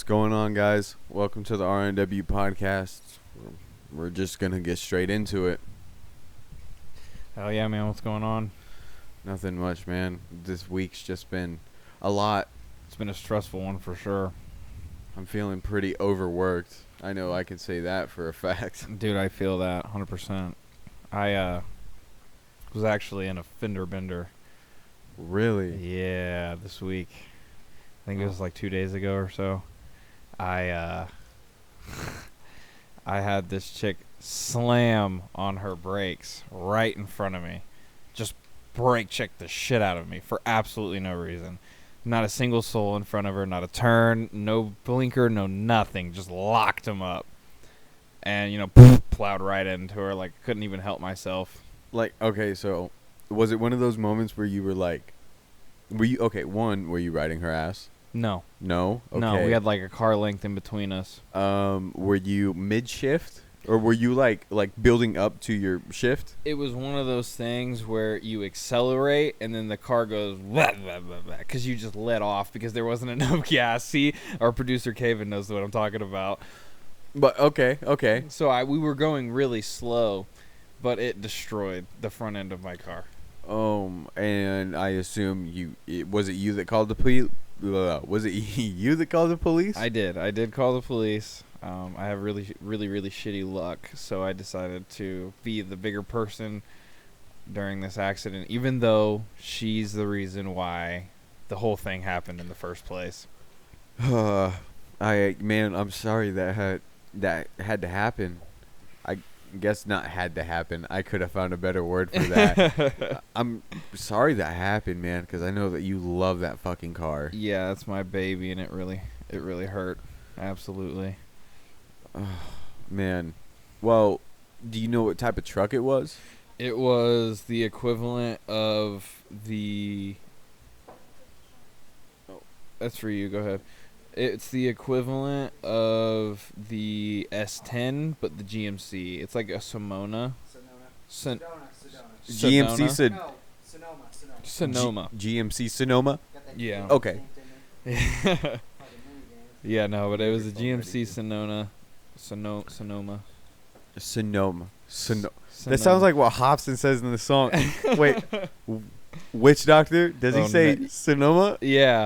What's going on, guys? Welcome to the RNW podcast. We're just going to get straight into it. Hell yeah, man. What's going on? Nothing much, man. This week's just been a lot. It's been a stressful one for sure. I'm feeling pretty overworked. I know I can say that for a fact. Dude, I feel that 100%. I was actually in a fender bender. Really? Yeah, this week. I think it was like 2 days ago or so. I had this chick slam on her brakes right in front of me. Just brake check the shit out of me for absolutely no reason. Not a single soul in front of her, not a turn, no blinker, no nothing. Just locked him up. And, plowed right into her. Like, couldn't even help myself. Like, okay, so was it one of those moments where you were like, were you riding her ass? No. No? Okay. No, we had like a car length in between us. Were you mid-shift? Or were you like building up to your shift? It was one of those things where you accelerate and then the car goes because you just let off because there wasn't enough gas. See, our producer Kevin knows what I'm talking about. But okay. So we were going really slow, but it destroyed the front end of my car. And I assume was it you that called the police? Was it you that called the police? I did call the police. I have really shitty luck, so I decided to be the bigger person during this accident, even though she's the reason why the whole thing happened in the first place. I'm sorry that had to happen. I guess not had to happen. I could have found a better word for that. I'm sorry that happened, man, because I know that you love that fucking car. Yeah, it's my baby, and it really hurt. Absolutely. Oh, man. Well, do you know what type of truck it was? It was the equivalent of the... Oh, that's for you. Go ahead. It's the equivalent of the S10, but the GMC. It's like a Sonoma. GMC Sonoma. GMC Sonoma? Yeah. Okay. Yeah, no, but it was a GMC Sonoma. Sonoma. That sounds like what Hobson says in the song. Wait, Witch Doctor? Does he say Sonoma? Yeah.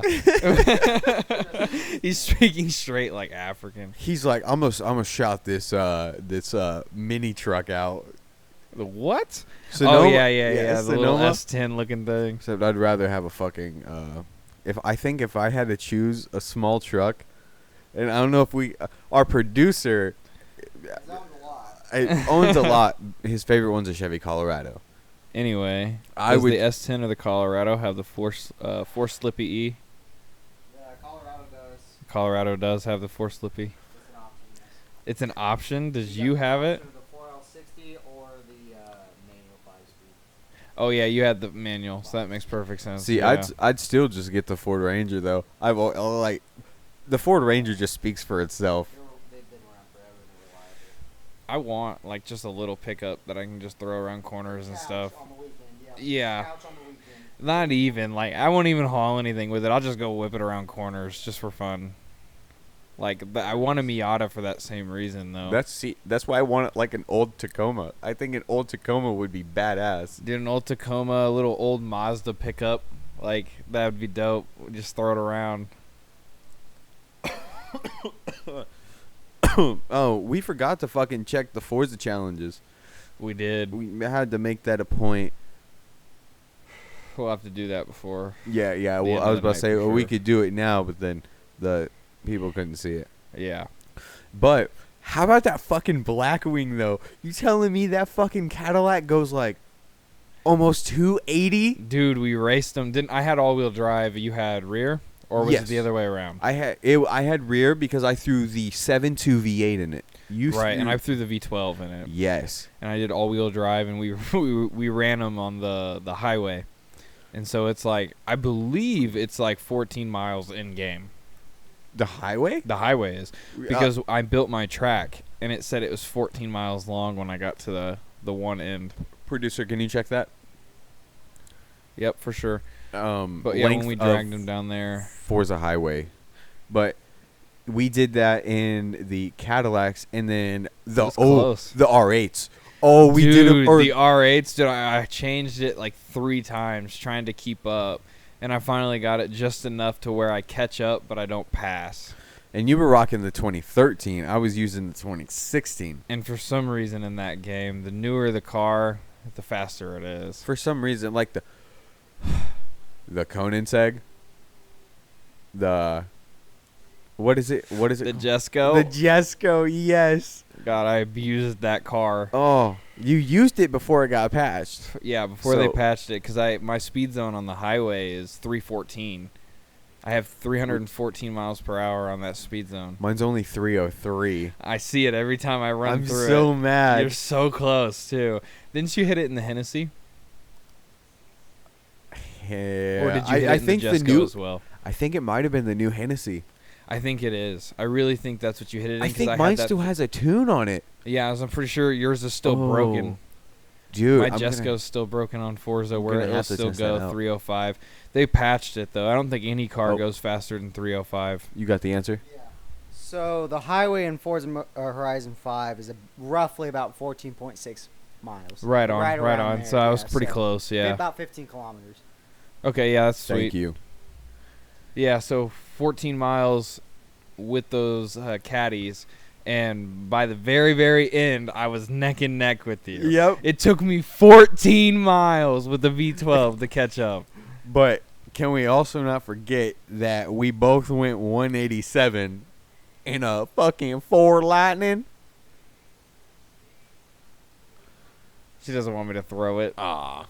He's speaking straight like African. He's like, I'm gonna shout this mini truck out. The what? Sonoma, Oh yeah. The little Sonoma. S10 looking thing. Except I'd rather have a fucking. If I had to choose a small truck, and I don't know if our producer owns a lot. His favorite one's a Chevy Colorado. Anyway, I does would. the S10 or the Colorado have the four slippy E? Yeah, Colorado does. Colorado does have the 4 slippy. It's an option, yes. It's an option. Does you got the have it? option of The 4L60 or the manual 5-speed. Oh yeah, you had the manual, so that makes perfect sense. See, yeah. I'd still just get the Ford Ranger though. Like, the Ford Ranger just speaks for itself. They've been around forever and they're reliable. I want like just a little pickup that I can just throw around corners and Couch stuff. on the weekend, Yeah. Couch on the weekend. Not even like I won't even haul anything with it. I'll just go whip it around corners just for fun. Like I want a Miata for that same reason though. That's why I want like an old Tacoma. I think an old Tacoma would be badass. Dude, an old Tacoma, a little old Mazda pickup, like that would be dope. Just throw it around. Oh, we forgot to fucking check the Forza challenges. We did. We had to make that a point. We'll have to do that before. Yeah. The Well, end I was of the about to say, night for well, we sure. could do it now, but then the people couldn't see it. Yeah. But how about that fucking Blackwing though? You telling me that fucking Cadillac goes like almost 280? Dude, we raced them. Didn't I had all-wheel drive? You had rear, or was it Yes. the other way around? I had rear because I threw the 7.2 V8 in it. Right, and I threw the V12 in it. Yes. And I did all-wheel drive, and we ran them on the highway. And so it's like, I believe it's like 14 miles in-game. The highway? The highway is. Because I built my track, and it said it was 14 miles long when I got to the one end. Producer, can you check that? Yep, for sure. But yeah, Length when we of dragged them down there. Forza Highway. But we did that in the Cadillacs and then the was close. the R8s. Oh, we did Dude, it. the R8s, dude, I changed it like 3 times trying to keep up. And I finally got it just enough to where I catch up, but I don't pass. And you were rocking the 2013. I was using the 2016. And for some reason in that game, the newer the car, the faster it is. For some reason, like the Koenigsegg, what is it? What is it? The called? Jesco? The Jesco, yes. God, I abused that car. Oh, you used it before it got patched. Yeah, before they So- patched it, because my speed zone on the highway is 314. I have 314 miles per hour on that speed zone. Mine's only 303. I see it every time I run I'm through so it. mad. You're so close, too. Didn't you hit it in the Hennessy? Yeah. Or did you hit I it in think the Jesco new. as well? I think it might have been the new Hennessy. I think it is. I really think that's what you hit it in. I 'cause think had mine that still has a tune on it. Yeah, I'm pretty sure yours is still broken. Dude, My I'm gonna- Jesco's still broken on Forza, I'm where gonna it'll have to still test that go out. 305. They patched it, though. I don't think any car Oh. goes faster than 305. You got the answer? Yeah. So the highway in Forza Horizon 5 is roughly about 14.6 miles. Right on, right around on. there, So I was yeah, pretty so close, yeah. About 15 kilometers. Okay, yeah, that's sweet. Thank you. Yeah, so 14 miles with those caddies, and by the very, very end, I was neck and neck with you. Yep. It took me 14 miles with the V12 to catch up. But can we also not forget that we both went 187 in a fucking Ford Lightning? She doesn't want me to throw it. Ah.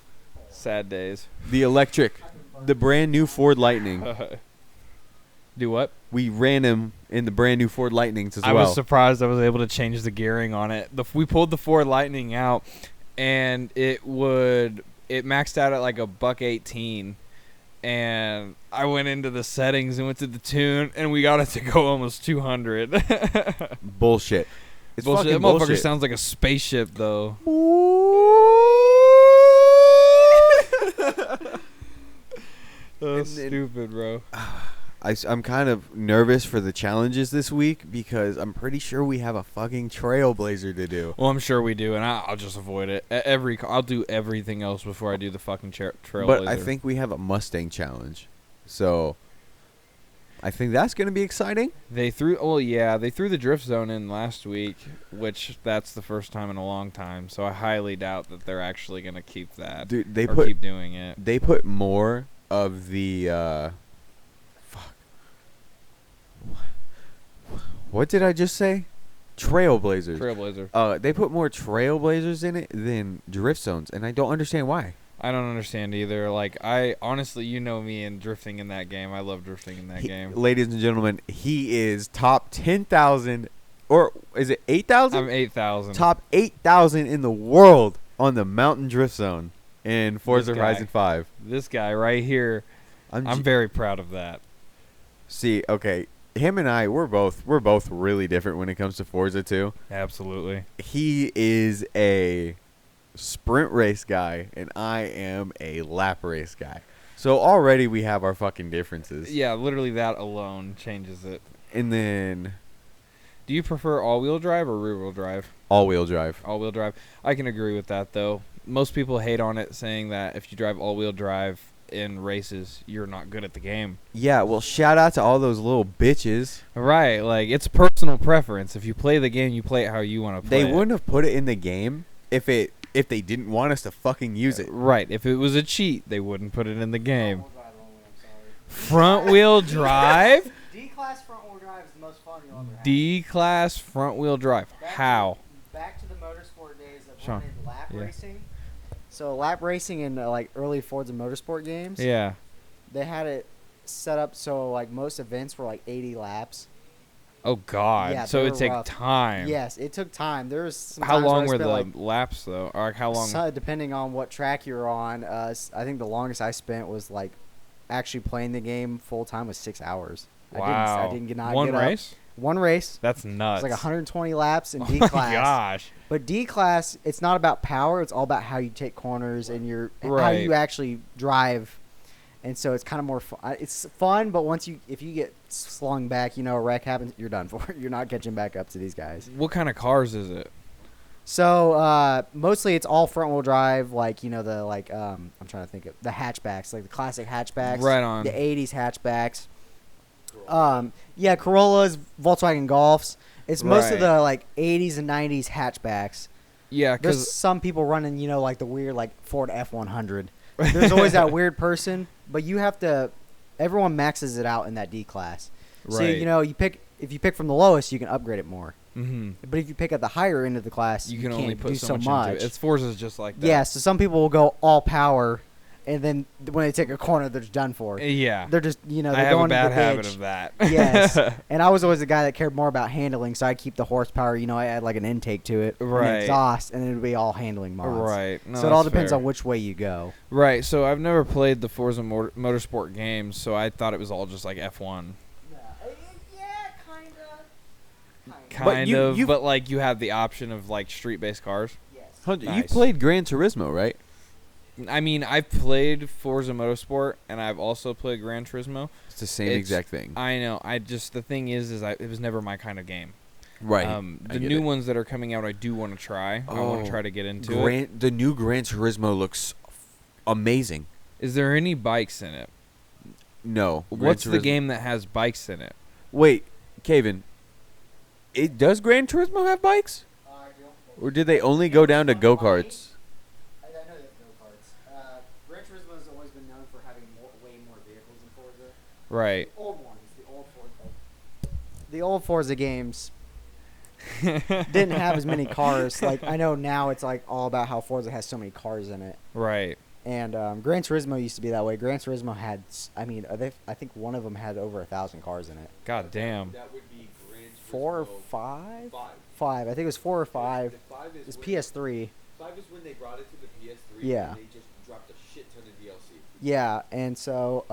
Sad days. The electric. The brand new Ford Lightning. Do what? We ran him in the brand new Ford Lightnings as I well. was surprised I was able to change the gearing on it. We pulled the Ford Lightning out, and it maxed out at like a $118, and I went into the settings and went to the tune, and we got it to go almost 200. Bullshit. It's Bullshit. fucking That motherfucker bullshit. sounds like a spaceship, though. That's And then- stupid, bro. I'm kind of nervous for the challenges this week because I'm pretty sure we have a fucking Trailblazer to do. Well, I'm sure we do, and I'll just avoid it. I'll do everything else before I do the fucking Trailblazer. But I think we have a Mustang challenge. So I think that's going to be exciting. They threw the drift zone in last week, which that's the first time in a long time. So I highly doubt that they're actually going to keep that. Dude, keep doing it. They put more of the What did I just say? Trailblazers. They put more trailblazers in it than drift zones, and I don't understand why. I don't understand either. Like, I honestly, you know me and drifting in that game. I love drifting in that game. Ladies and gentlemen, he is top 10,000, or is it 8,000? I'm 8,000. Top 8,000 in the world on the mountain drift zone in Forza Horizon 5. This guy right here, I'm very proud of that. See, okay, him and I, we're both really different when it comes to Forza too. Absolutely. He is a sprint race guy, and I am a lap race guy. So already we have our fucking differences. Yeah, literally that alone changes it. And then, do you prefer all-wheel drive or rear-wheel drive? All-wheel drive. All-wheel drive. I can agree with that, though. Most people hate on it, saying that if you drive all-wheel drive in races, you're not good at the game. Yeah, well, shout out to all those little bitches. Right, like, it's personal preference. If you play the game, you play it how you want to play it. They wouldn't have put it in the game if they didn't want us to fucking use it. Right. If it was a cheat, they wouldn't put it in the game. Front wheel drive? D-class front wheel drive is the most fun you'll ever have. D-class front wheel drive. How? Back to the motorsport days of Sean, lap yeah. racing. So lap racing in like early Forza Motorsport games. Yeah. They had it set up so like most events were like 80 laps. Oh, God. Yeah, so they it were took rough. time. Yes, it took time. There was some How times where long I were spent, the like, laps, though? Or how long? So, depending on what track you're on, I think the longest I spent was like actually playing the game full time was 6 hours. Wow. I didn't get One race? One race. That's nuts. It's like 120 laps in Oh D-class. my gosh. But D-class, it's not about power. It's all about how you take corners and how Right. you actually drive. And so it's kind of more fun. It's fun, but if you get slung back, a wreck happens, you're done for. You're not catching back up to these guys. What kind of cars is it? So mostly it's all front wheel drive, like I'm trying to think of the hatchbacks, like the classic hatchbacks, Right on. the '80s hatchbacks. Yeah, Corollas, Volkswagen Golfs. It's most of Right. the like '80s and '90s hatchbacks. Yeah, There's because some people running, like the weird like Ford F100. There's always that weird person, but you have to. Everyone maxes it out in that D class. So Right. if you pick from the lowest, you can upgrade it more. mm-hmm. But if you pick at the higher end of the class, you can can't only put do so much into it. It's Forza's just like that. Yeah, so some people will go all power, and then when they take a corner, they're just done for. Yeah. They're just, they're I have going a bad to the habit ditch. of that. Yes. And I was always the guy that cared more about handling, so I'd keep the horsepower. I add like an intake to it, and Right. an exhaust, and it would be all handling mods. Right. No, So it all that's depends fair. on which way you go. Right. So I've never played the Forza Motorsport games, so I thought it was all just like F1. Yeah, kind of. Kind you- of, you- but like you have the option of like street-based cars. Yes. Hunter, Nice. you played Gran Turismo, right? I mean, I've played Forza Motorsport, and I've also played Gran Turismo. It's the same It's- exact thing. I know. The thing is it was never my kind of game. Right. The new ones that are coming out, I do want to try. I want Oh, to try to get into it. The new Gran Turismo looks amazing. Is there any bikes in it? No. Gran What's the Turismo- game that has bikes in it? Wait, Kevin. Does Gran Turismo have bikes? Or did they only go down to go-karts? I know they have go-karts. Gran Turismo has always been known for having way more vehicles than Forza. Right. The old ones, the old Forza games didn't have as many cars. Like I know now it's like all about how Forza has so many cars in it. Right. And Gran Turismo used to be that way. Gran Turismo had, I think one of them had over 1,000 cars in it. God damn. That would be Gran 4 or 5? 5. I think it was 4 or 5. It was PS3. 5 is when they brought it to the PS3. Yeah. And they just dropped a shit ton of DLC. Yeah, and so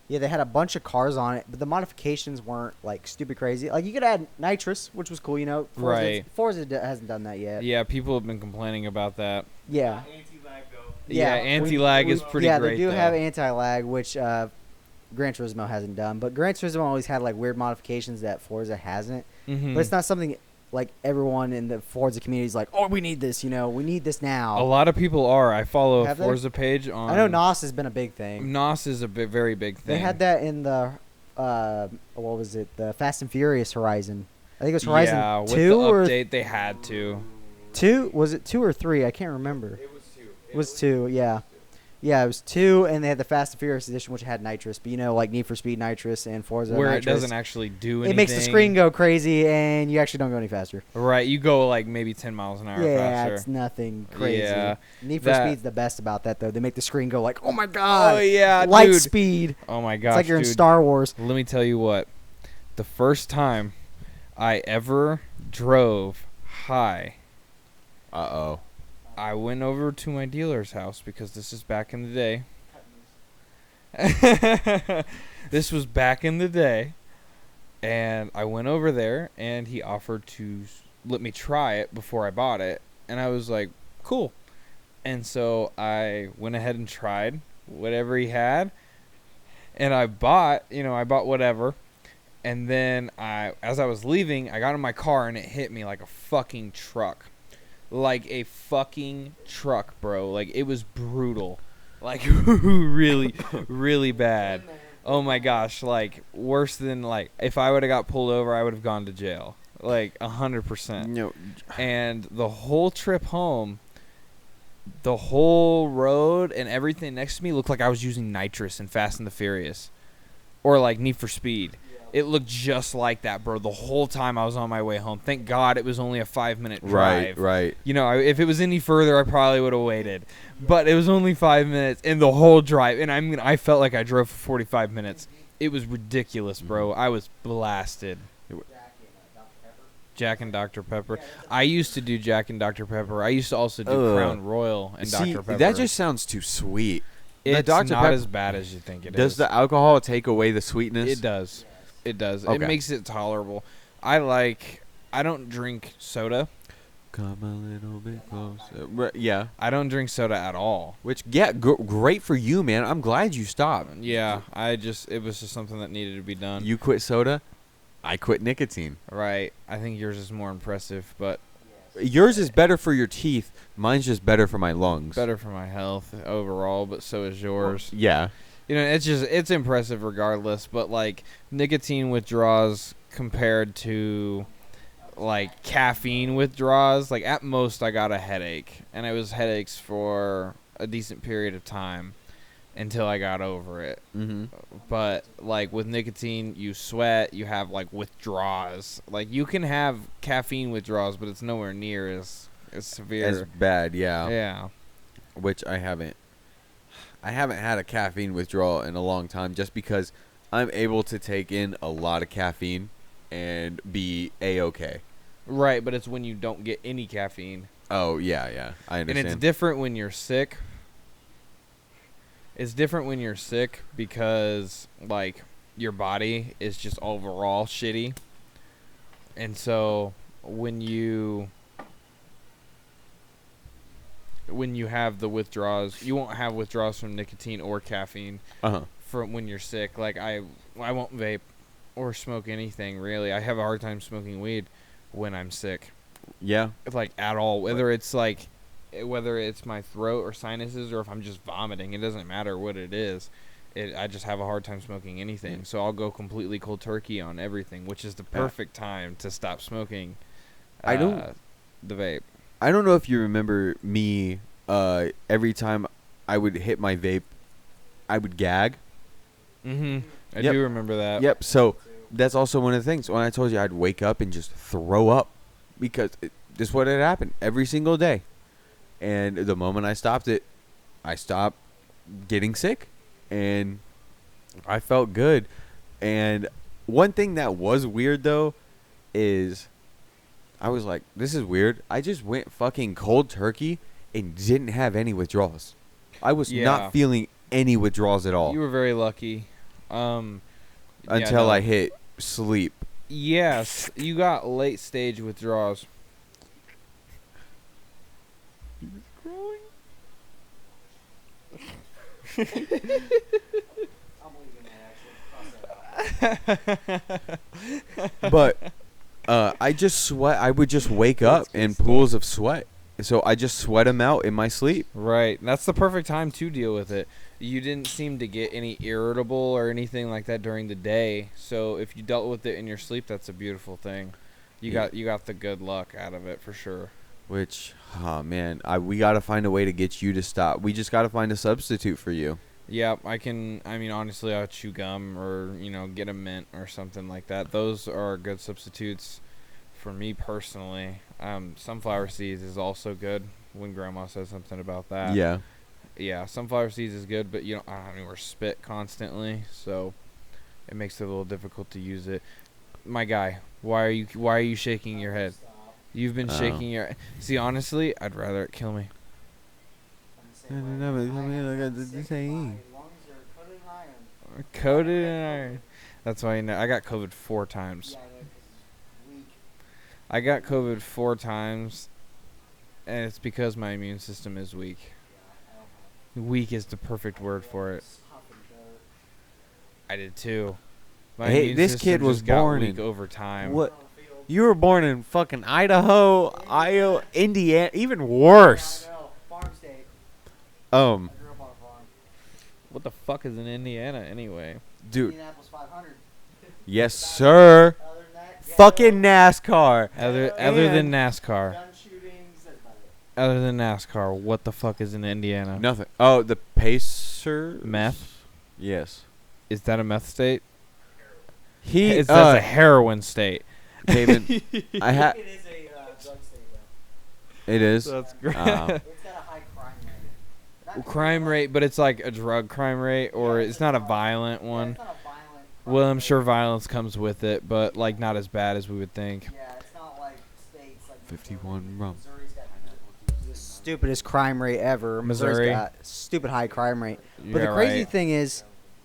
yeah, they had a bunch of cars on it, but the modifications weren't like stupid crazy. Like you could add nitrous, which was cool, Forza, Right. Forza hasn't done that yet. Yeah, people have been complaining about that. Yeah. Anti-lag though. Yeah, anti-lag is pretty yeah, great, they do though. have anti-lag, which Gran Turismo hasn't done. But Gran Turismo always had like weird modifications that Forza hasn't. Mm-hmm. But it's not something like everyone in the Forza community is like, oh, we need this, we need this now. A lot of people are. I follow a Have they? Forza page on. I know NOS has been a big thing. NOS is a very big thing. They had that in the what was it? The Fast and Furious Horizon. I think it was Horizon Yeah, with 2 the or update, they had to. 2. Was it 2 or 3? I can't remember. It was 2. It was 2. Yeah. Yeah, it was 2, and they had the Fast and Furious edition, which had nitrous. But like Need for Speed nitrous and Forza Where nitrous. it doesn't actually do anything. It makes the screen go crazy, and you actually don't go any faster. Right, you go like maybe 10 miles an hour Yeah, faster. it's nothing crazy. Yeah, Need for that- Speed's the best about that, though. They make the screen go like, oh my god, Oh yeah, light dude. speed. Oh my gosh, It's like you're in dude. Star Wars. Let me tell you what. The first time I ever drove high, Uh-oh. I went over to my dealer's house because this is back in the day. This was back in the day, and I went over there, and he offered to let me try it before I bought it, and I was like, cool. And so I went ahead and tried whatever he had, and I bought whatever, and then as I was leaving, I got in my car, and it hit me like a fucking truck. Like a fucking truck, bro. Like, it was brutal. Like, really, really bad. Oh my gosh, like, worse than, like, if I would have got pulled over, I would have gone to jail. Like, 100%. No. And the whole trip home, the whole road and everything next to me looked like I was using nitrous in Fast and the Furious. Or, like, Need for Speed. It looked just like that, bro, the whole time I was on my way home. Thank God it was only a 5-minute drive. Right. You know, if it was any further, I probably would have waited. But it was only 5 minutes, and the whole drive, and I felt like I drove for 45 minutes. It was ridiculous, bro. I was blasted. Jack and Dr. Pepper. I used to do Jack and Dr. Pepper. I used to also do Crown Royal and See, Dr. Pepper. that just sounds too sweet. it's Dr. not Pepper- as bad as you think it is. Does the alcohol take away the sweetness? It does. It does. Okay. It makes it tolerable. I don't drink soda. Come a little bit closer. Yeah. I don't drink soda at all. Which, yeah, great for you, man. I'm glad you stopped. Yeah, it was just something that needed to be done. You quit soda. I quit nicotine. Right. I think yours is more impressive, but Yours is better for your teeth. Mine's just better for my lungs. better for my health overall, but so is yours. Yeah. You know, it's impressive regardless, but like nicotine withdrawals compared to like caffeine withdrawals, like at most I got a headache, and it was headaches for a decent period of time until I got over it. Mm-hmm. But like with nicotine, you sweat, you have like withdrawals. Like you can have caffeine withdrawals, but it's nowhere near as severe. As bad, yeah. Yeah. Which I haven't had a caffeine withdrawal in a long time, just because I'm able to take in a lot of caffeine and be A-okay. Right, but it's when you don't get any caffeine. Oh, yeah. I understand. And it's different when you're sick. It's different when you're sick because, like, your body is just overall shitty. And so when you have the withdrawals, you won't have withdrawals from nicotine or caffeine from when you're sick. Like, I won't vape or smoke anything, really. I have a hard time smoking weed when I'm sick. Yeah. Like, at all. Whether it's my throat or sinuses, or if I'm just vomiting, it doesn't matter what it is. I just have a hard time smoking anything. So I'll go completely cold turkey on everything, which is the perfect time to stop smoking the vape. I don't know if you remember me, every time I would hit my vape, I would gag. Mm-hmm. I Yep. do remember that. Yep, so that's also one of the things. When I told you I'd wake up and just throw up, because this is what had happened every single day. And the moment I stopped it, I stopped getting sick, and I felt good. And one thing that was weird, though, is I was like, this is weird. I just went fucking cold turkey and didn't have any withdrawals. I was not feeling any withdrawals at all. You were very lucky. Until I hit sleep. Yes, you got late stage withdrawals. But I just sweat. I would just wake up in pools of sweat, So I just sweat them out in my sleep. Right. That's the perfect time to deal with it. You didn't seem to get any irritable or anything like that during the day. So if you dealt with it in your sleep, that's a beautiful thing. You got the good luck out of it for sure. Which, oh man, we got to find a way to get you to stop. We just got to find a substitute for you. Yeah, I mean, honestly, I'll chew gum or, get a mint or something like that. Those are good substitutes for me personally. Sunflower seeds is also good when Grandma says something about that. Yeah. Yeah, sunflower seeds is good, but we're spit constantly, so it makes it a little difficult to use it. My guy, why are you shaking your head? You've been shaking your... See, honestly, I'd rather it kill me. Coated in iron. That's why I got COVID 4 times. I got COVID 4 times, and it's because my immune system is weak. Weak is the perfect word for it. I did too. My immune this system kid was just got born weak in over time. What? You were born in fucking Idaho, Iowa, Indiana, even worse. Farm state. Um, I grew up on a farm. What the fuck is in Indiana anyway? dude, Indianapolis 500. yes sir. Other than that, Fucking NASCAR. Other than NASCAR. gun shootings. That's about it. Other than NASCAR, what the fuck is in Indiana? Nothing. Oh, the Pacer. Meth? Yes. Is that a meth state? That's That's a heroin state. David, I have. It is a drug state, though. It is. That's great. It's got a high crime rate. Not Crime rate, but it's like a drug crime rate, or it's not a violent Yeah, one. it's not a violent crime Well, I'm rate. sure violence comes with it, but like not as bad as we would think. Yeah, it's not like states like 51 rum. Missouri's got the stupidest crime rate ever. Missouri? Missouri's got stupid high crime rate. But Yeah, the crazy right. thing is,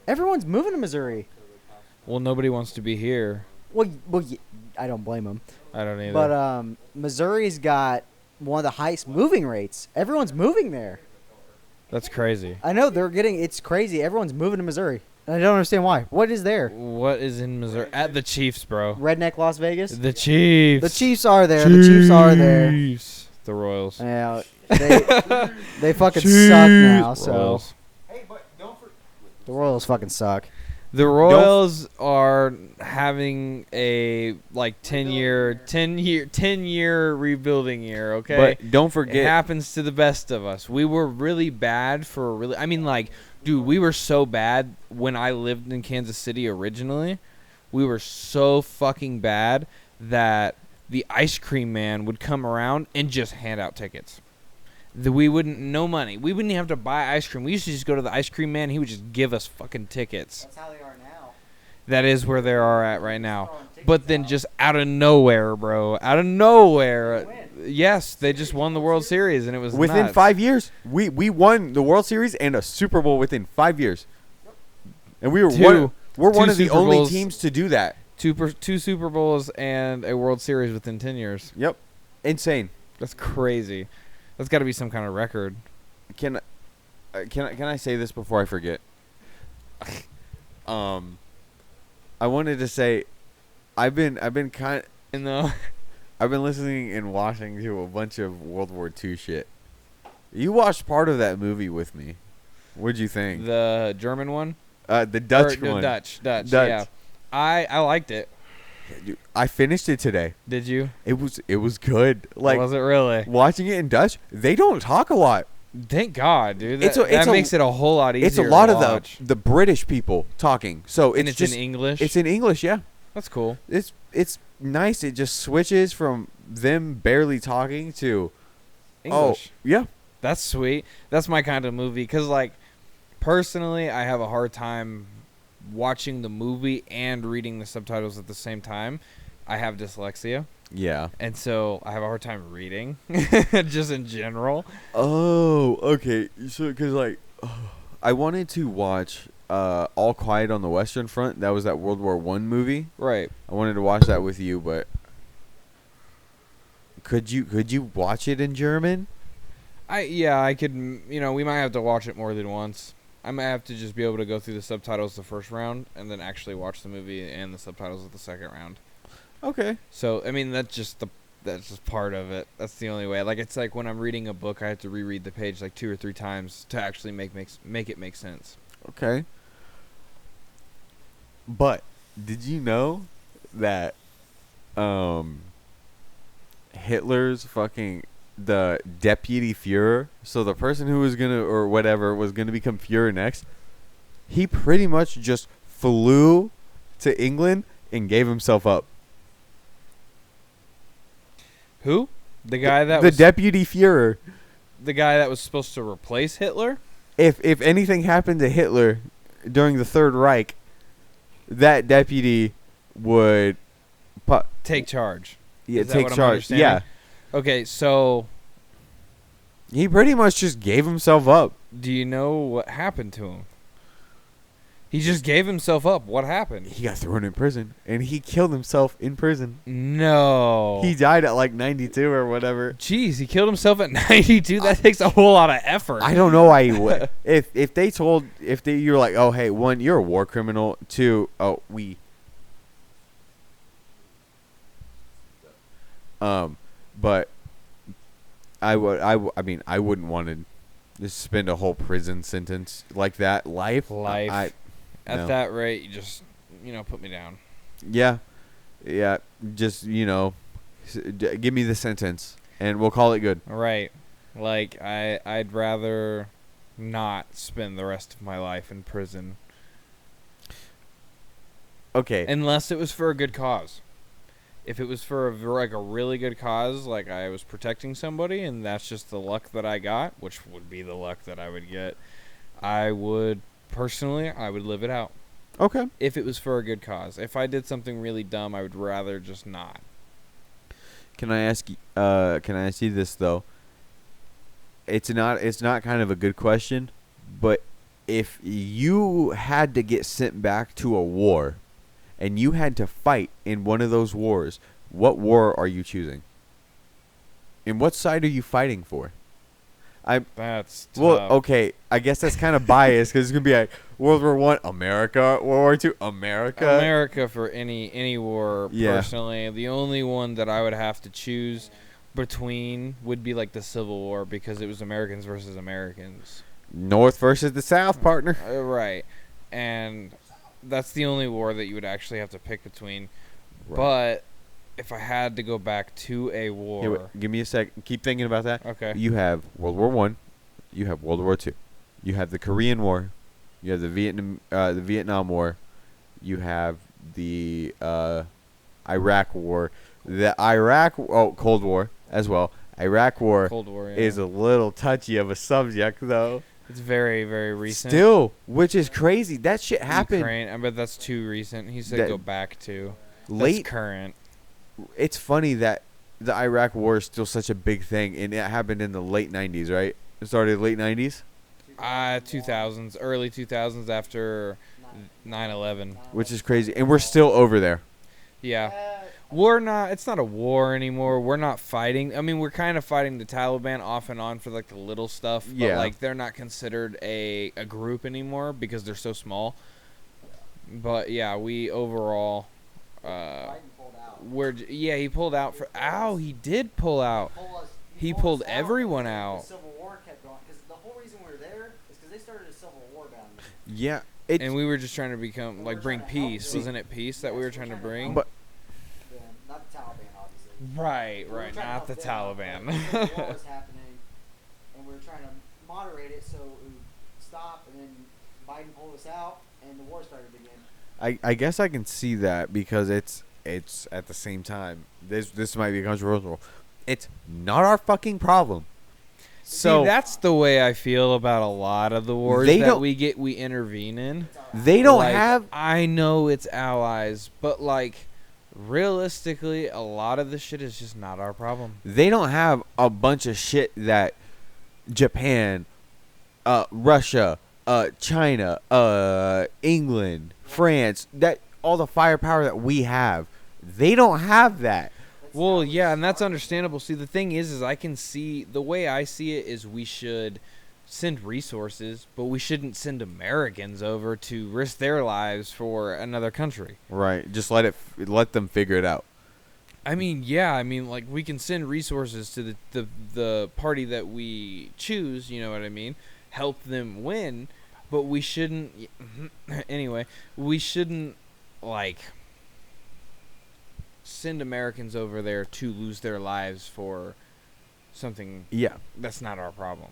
everyone's moving to Missouri. Well, nobody wants to be here. Well, I don't blame them. I don't either. But Missouri's got one of the highest moving rates. Everyone's moving there. That's crazy. I know it's crazy. Everyone's moving to Missouri. And I don't understand why. What is there? What is in Missouri? At the Chiefs, bro. Redneck Las Vegas? The Chiefs. The Chiefs are there. The Chiefs are there. Chiefs. The Royals. Yeah, they fucking suck now. So Royals. the Royals fucking suck. The Royals are having a like 10-year rebuilding year, okay? But don't It forget. happens to the best of us. We were really bad dude, we were so bad when I lived in Kansas City originally. We were so fucking bad that the ice cream man would come around and just hand out tickets. No money. We wouldn't have to buy ice cream. We used to just go to the ice cream man. He would just give us fucking tickets. That's how they are now. That is where they are at right now. But then just out of nowhere, bro. Out of nowhere. Yes, they just won the World Series, and it was Within nuts. 5 years, we won the World Series and a Super Bowl within 5 years. And we were we're one two of the Super only Bowls. teams to do that. Two Super Bowls and a World Series within 10 years. Yep. Insane. That's crazy. That's got to be some kind of record. Can I say this before I forget? I wanted to say I've been listening and watching to a bunch of World War II shit. You watched part of that movie with me. What'd you think? The German one? The Dutch Or, one. Dutch, Dutch. yeah. I liked it. Dude, I finished it today. Did you? It was good. Like Was it really? watching it in Dutch, they don't talk a lot. Thank God, dude. It's That a- makes it a whole lot easier. It's a lot to of watch. the British people talking. So And it's it's just in English. It's in English, yeah. That's cool. It's nice. It just switches from them barely talking to English. Oh, yeah. That's sweet. That's my kind of movie. Because, like, personally, I have a hard time watching the movie and reading the subtitles at the same time. I have dyslexia. Yeah. And so I have a hard time reading, just in general. Oh, okay. So, cause like, I wanted to watch All Quiet on the Western Front. That was that World War I movie. Right. I wanted to watch that with you, but could you watch it in German? I could, we might have to watch it more than once. I might have to just be able to go through the subtitles the first round and then actually watch the movie and the subtitles of the second round. Okay. So, I mean, that's That's just part of it. That's the only way. Like, it's like when I'm reading a book, I have to reread the page like 2 or 3 times to actually make it make sense. Okay. But did you know that Hitler's fucking the deputy Führer, so the person who was gonna or whatever was gonna become Führer next, he pretty much just flew to England and gave himself up. Who? The guy that the was deputy Führer. the guy that was supposed to replace Hitler? If anything happened to Hitler during the Third Reich, that deputy would Take charge. yeah, Is that take what I'm charge. understanding? Yeah. Okay, so He pretty much just gave himself up. do you know what happened to him? He just gave himself up. What happened? He got thrown in prison, and he killed himself in prison. No. He died at like 92 or whatever. Jeez, he killed himself at 92. That takes a whole lot of effort. I don't know why he would. If you're like, oh hey, 1, you're a war criminal. 2, oh we. But I mean I wouldn't want to just spend a whole prison sentence like that. Life. At no. that rate, you just put me down. Yeah. Just give me the sentence, and we'll call it good. Right. Like I'd rather not spend the rest of my life in prison Okay. unless it was for a good cause. If it was for a really good cause, like I was protecting somebody, and that's just the luck that I got, which would be the luck that I would get, I would live it out. Okay. If it was for a good cause. If I did something really dumb, I would rather just not. Can I ask you this though? It's not kind of a good question, but if you had to get sent back to a war and you had to fight in one of those wars, what war are you choosing? And what side are you fighting for? That's tough. Well, okay, I guess that's kind of biased because it's gonna be like World War I, America, World War II, America. America for any war. Yeah. Personally, the only one that I would have to choose between would be like the Civil War, because it was Americans versus Americans. North versus the South, partner. Right, and that's the only war that you would actually have to pick between. Right. But if I had to go back to a war, Here, wait, give me a sec. Keep thinking about that. Okay. You have World War I, you have World War II, you have the Korean War, you have the Vietnam War, you have the Iraq War, Cold War as well. Iraq War, Cold War, yeah. is a little touchy of a subject though. It's very, very recent. Still, which is crazy. That shit happened Ukraine, I bet that's too recent. He said That- go back to. late. That's current. It's funny that the Iraq War is still such a big thing, and it happened in the late 90s, right? It started late 90s, 2000s, early 2000s after 9/11. which is crazy, and we're still over there. Yeah. It's not a war anymore. We're not fighting. I mean, we're kind of fighting the Taliban off and on for like the little stuff, but Yeah. like they're not considered a group anymore because they're so small. But yeah, we overall he pulled out he did pull out. He pulled everyone out. The Civil War kept going because the whole reason we were there is because they started a civil war down there. Yeah, And we were just trying to bring peace. Wasn't it peace that we were trying to bring? But Not the Taliban, obviously. Right, We were trying to not the help them out, Taliban. but the Civil War was happening, and we were trying to moderate it so it would stop, and then Biden pulled us out, and the war started again. I guess I can see that because it's at the same time. This might be controversial. It's not our fucking problem. So See, that's the way I feel about a lot of the wars They that don't- we intervene in. they don't Like, have. I know it's allies, but like realistically, a lot of this shit is just not our problem. They don't have a bunch of shit that Japan, Russia, China, England, France, that all the firepower that we have. They don't have that. Well, yeah, and that's understandable. See, the thing is I can see the way I see it is we should send resources, but we shouldn't send Americans over to risk their lives for another country. Right. Just let them figure it out. I mean, yeah. I mean, like we can send resources to the party that we choose. You know what I mean? Help them win, but we shouldn't. Anyway, we shouldn't like send Americans over there to lose their lives for something Yeah. that's not our problem.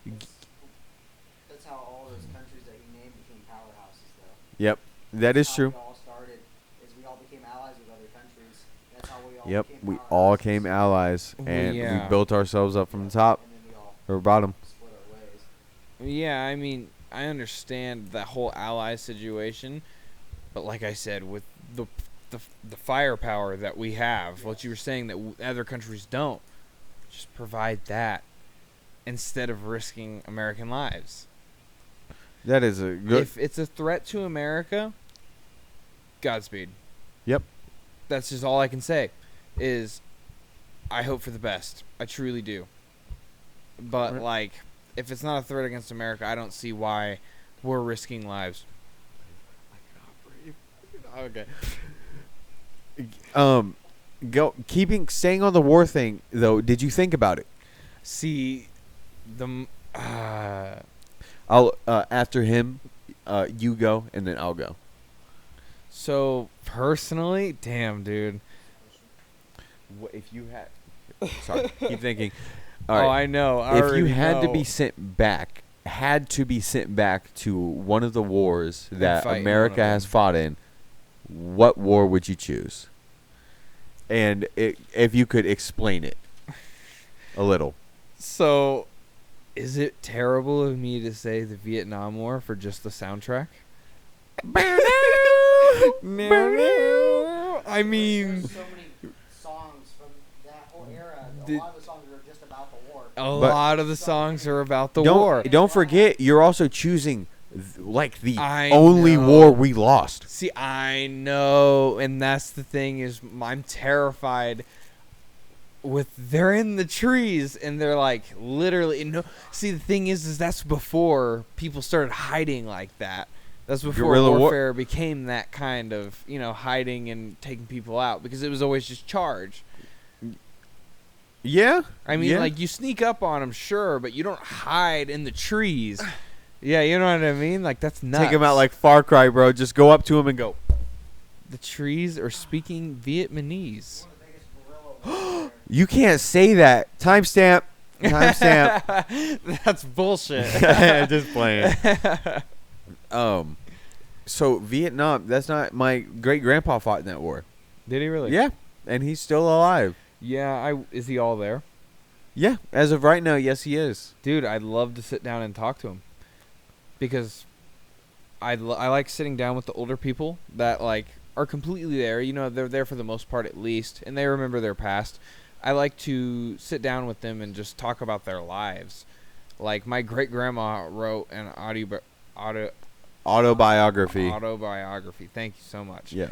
That's how all those countries that you named became powerhouses, though. Yep. That is That's how true. we all started, is we all became allies with other countries. That's how we all Yep. became We powerhouses. all came allies, and Yeah. we built ourselves up from the top And then we all or bottom. split our ways. Yeah, I mean, I understand that whole ally situation, but like I said, with the firepower that we have, what you were saying that other countries don't, just provide that instead of risking American lives. That is a good. If it's a threat to America, Godspeed. Yep. That's just all I can say. Is I hope for the best. I truly do. But Right. like, if it's not a threat against America, I don't see why we're risking lives. Okay. Staying on the war thing though. Did you think about it? See, I'll after him, you go and then I'll go. so personally, damn, dude. What if you had? Sorry, keep thinking. All Oh, right. I know. I If you already had to know. be sent back, to one of the wars that fight in one America of has them. fought in, what war would you choose? And if you could explain it a little. So, is it terrible of me to say the Vietnam War for just the soundtrack? I mean, There's so many songs from that whole era. A Did- lot of the songs are just about the war. a But- lot of the songs are about the don't war. don't forget, you're also choosing the I only know. war we lost. See, I know, and that's the thing is, I'm terrified. They're in the trees, and they're like literally. No, see, the thing is that's before people started hiding like that. That's before Guerrilla war- warfare became that kind of, hiding and taking people out, because it was always just charge. Yeah. I mean, Yeah. like, you sneak up on them, sure, but you don't hide in the trees. Yeah, you know what I mean? Like, that's nuts. Take him out like Far Cry, bro. Just go up to him and go. The trees are speaking Vietnamese. One of the biggest guerrilla wars You can't say that. Timestamp. Timestamp. That's bullshit. Just playing. So Vietnam. That's not my great grandpa fought in that war. Did he really? Yeah, and he's still alive. Yeah, is he all there? Yeah, as of right now, yes, he is. Dude, I'd love to sit down and talk to him. Because I like sitting down with the older people that, like, are completely there. They're there for the most part at least, and they remember their past. I like to sit down with them and just talk about their lives. Like, my great-grandma wrote an Autobiography. autobiography. Thank you so much. Yeah.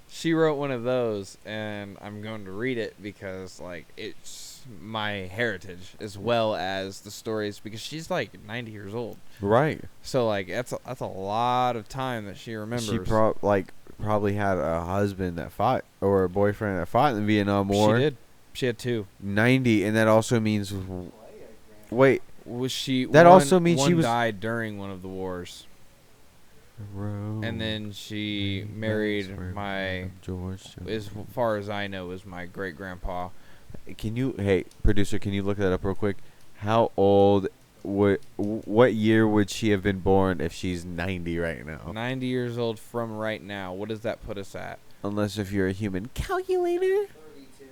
She wrote one of those, and I'm going to read it because, like, it's my heritage as well as the stories, because she's like 90 years old. Right. So, like, that's a lot of time that she remembers. She probably had a husband that fought or a boyfriend that fought in the Vietnam War. She did. She had two. 90, and that also means. play a grand. Wait. Was she? That also means she one was- died during one of the wars, and then she married George. as far as I know, was my great grandpa. Hey, producer, can you look that up real quick? How old what year would she have been born if she's 90 right now? 90 years old from right now. What does that put us at? Unless if you're a human calculator. 32.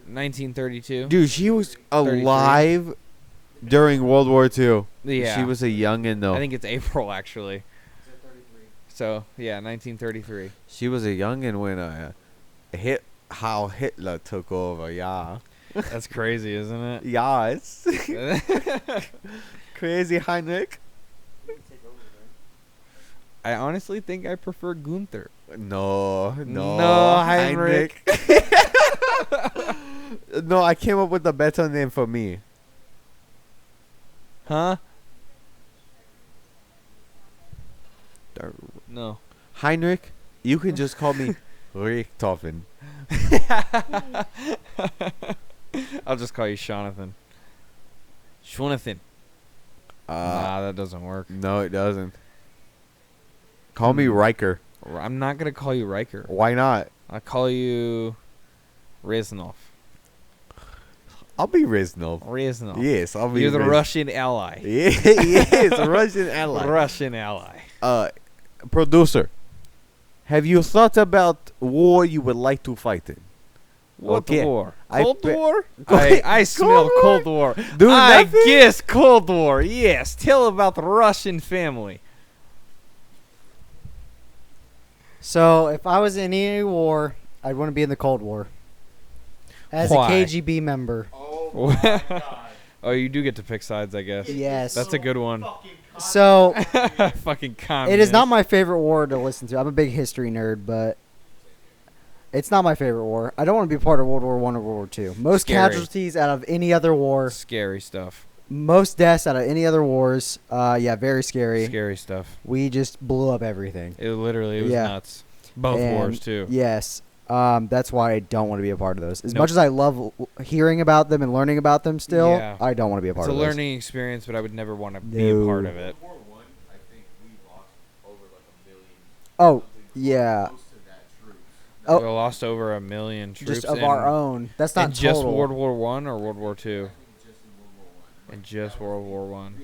1932. Dude, she was 33. alive during World War II. Yeah. She was a youngin' though. I think it's April actually. Is it 33? So yeah, 1933. She was a youngin' when how Hitler took over, yeah. That's crazy, isn't it? Yeah, it's crazy, Heinrich. You can take over, right? I honestly think I prefer Gunther. No, No, Heinrich. No, I came up with a better name for me. Huh? No. Heinrich You can just call me Richtofen. I'll just call you Jonathan. Jonathan. Nah, that doesn't work. No, it doesn't. Call me Riker. I'm not gonna call you Riker. Why not? I'll call you Reznov. I'll be Reznov. Reznov. Yes, I'll be. You're the Russian ally. Yes, Russian ally. Russian ally. Producer, have you thought about war you would like to fight in? What Okay. war? I Cold be- War? Cold- I smell Cold War. Dude, I nothing? guess Cold War. Yes. Tell about the Russian family. So if I was in any war, I'd want to be in the Cold War. As Why? a KGB member. Oh, you do get to pick sides, I guess. Yes. That's a good one. So Fucking communist. it is not my favorite war to listen to. I'm a big history nerd, but it's not my favorite war. I don't want to be part of World War One or World War Two. Most Scary. casualties out of any other war. Scary stuff. Most deaths out of any other wars. Yeah, very scary. Scary stuff. We just blew up everything. It literally was Yeah. nuts. Both And wars, too. Yes. That's why I don't want to be a part of those. As Nope. much as I love hearing about them and learning about them still, Yeah. I don't want to be a part It's a of those. learning experience, but I would never want to be a No. part of it. World War I, I think we lost over like a million. Oh, yeah. Close to that troops. Oh. We lost over 1 million troops. Just of in- our own. That's not in just total. World War One or World War Two? Just in World War One. In just World War One.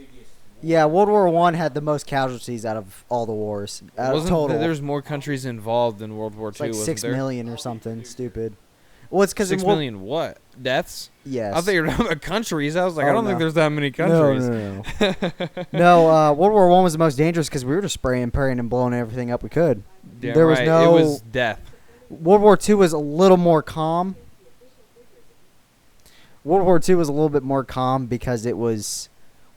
Yeah, World War One had the most casualties out of all the wars. Out of Wasn't total. there's more countries involved in World War It's Two? like wasn't 6 there? million or something stupid. Well, it's because 6 million what? Deaths? Yes. I thought you were talking about countries. I was like, I Oh, don't no. think there's that many countries. No. No, World War One was the most dangerous because we were just spraying, praying, and blowing everything up we could. Damn There was right. no- It was death. World War Two was a little more calm. World War Two was a little bit more calm because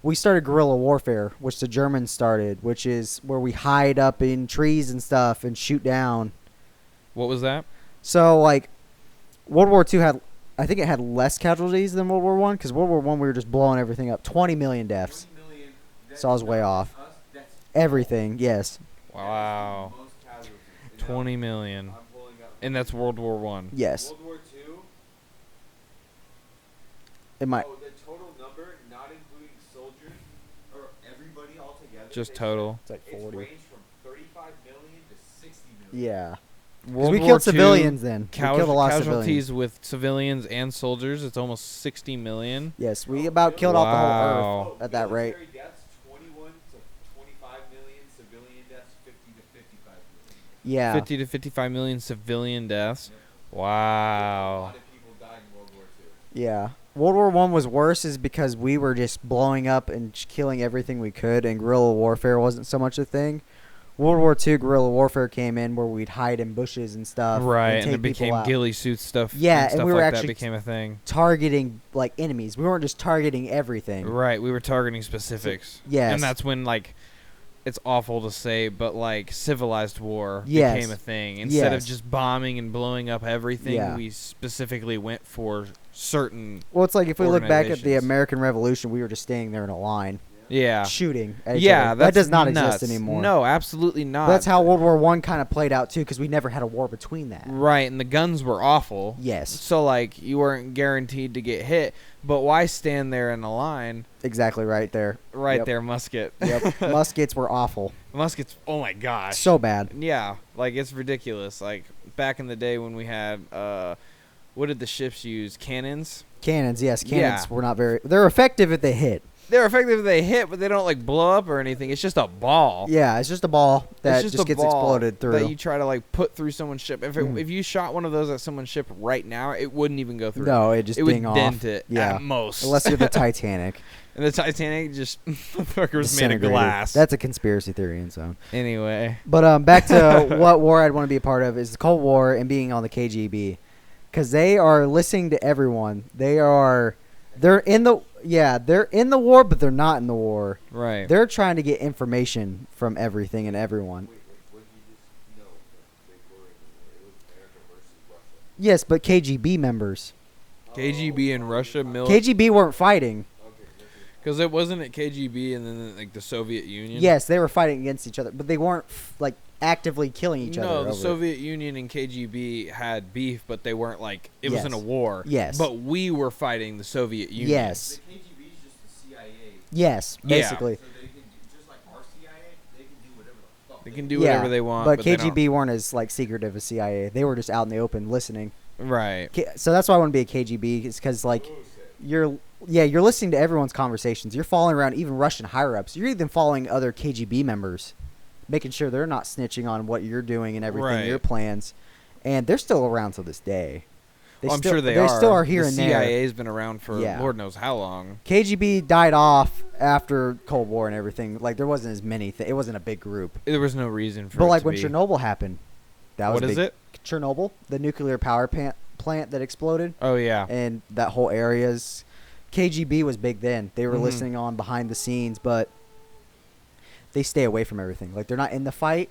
we started guerrilla warfare, which the Germans started, which is where we hide up in trees and stuff and shoot down. What was that? So like, World War Two I think it had less casualties than World War One because World War One we were just blowing everything up. 20 million deaths. So I was way off. Everything, yes, Wow. 20 million. And that's World War One. yes. World War Two. It might. Oh, the total number, not including soldiers or everybody altogether. Just total. It's like It's 40. ranged from 35 million to 60 million. Yeah. 'Cause World we War killed Two, civilians then. We killed a lot of civilians. casualties with civilians and soldiers. It's almost 60 million. Yes, we about killed off the whole Wow. earth at that rate. Military deaths, 21 to 25 million. Civilian deaths, 50 to 55 million. Yeah. 50 to 55 million civilian deaths. A Wow. lot of people died in World War Two. Yeah. World War One was worse is because we were just blowing up and killing everything we could, and guerrilla warfare wasn't so much a thing. World War Two guerrilla warfare came in where we'd hide in bushes and stuff. Right, and and take it became people out. ghillie suit stuff. Yeah, and and stuff we were like that actually became a thing. targeting like enemies. We weren't just targeting everything. Right, we were targeting specifics. Yes. And that's when, like, it's awful to say, but, like, civilized war Yes. became a thing. Instead of Yes. just bombing and blowing up everything, Yeah. we specifically went for certain. Well, it's like if we look back at the Organizations. American Revolution, we were just standing there in a line Yeah. shooting at each Yeah, other. that's That does not nuts. exist anymore. No, absolutely not. But that's how World War One kind of played out too, because we never had a war between that. Right, and the guns were awful. Yes, So, like, you weren't guaranteed to get hit, but why stand there in a line? exactly right there. Right Yep. there, musket. Yep, muskets were awful, Muskets, oh my gosh. so bad. Yeah, like, it's ridiculous. Like, back in the day when we had, what did the ships use? Cannons? Cannons, yes, cannons Yeah. were not very. They're effective if they hit. They're effective if they hit, but they don't, like, blow up or anything. It's just a ball. Yeah, it's just a ball that It's just a gets ball exploded through. that you try to, like, put through someone's ship. Mhm. If you shot one of those at someone's ship right now, it wouldn't even go through. No, it just it would ding off. dent it Yeah, at most. unless you're the Titanic. And the Titanic just motherfucker was made of Disintegrated. glass. That's a conspiracy theory in its own. Anyway, But back to what war I'd want to be a part of is the Cold War and being on the KGB, because they are listening to everyone. They're in the war, but they're not in the war. right. They're trying to get information from everything and everyone. What you just know that they were in the war. It was America versus Russia. Yes, but KGB members. KGB in Russia, KGB weren't fighting. because it wasn't at KGB and then like the Soviet Union. Yes, they were fighting against each other, but they weren't like actively killing each other. No, the over it. Soviet Union and KGB had beef, but they weren't like it wasn't a war. Yes. But we were fighting the Soviet Union. Yes. The KGB is just the CIA. Yes, Yeah. basically. So they can do, just like our CIA, they can do whatever the fuck They can do whatever they want. But they don't- KGB weren't as like secretive as CIA. They were just out in the open listening. Right. So that's why I want to be a KGB. Is because like you're listening to everyone's conversations. You're following around even Russian higher ups. You're even following other KGB members, making sure they're not snitching on what you're doing and everything, Right. your plans. And they're still around to this day. I'm still, sure they They are. still are here the and CIA's been around for Yeah. Lord knows how long. there. KGB died off after Cold War and everything. Like there wasn't as many. It wasn't a big group. There was no reason for But it like to when be. Chernobyl happened, that was What is big. it? Chernobyl, the nuclear power plant that exploded, Oh yeah. and that whole area's KGB was big then. They were Mhm. listening on behind the scenes, but they stay away from everything. Like they're not in the fight,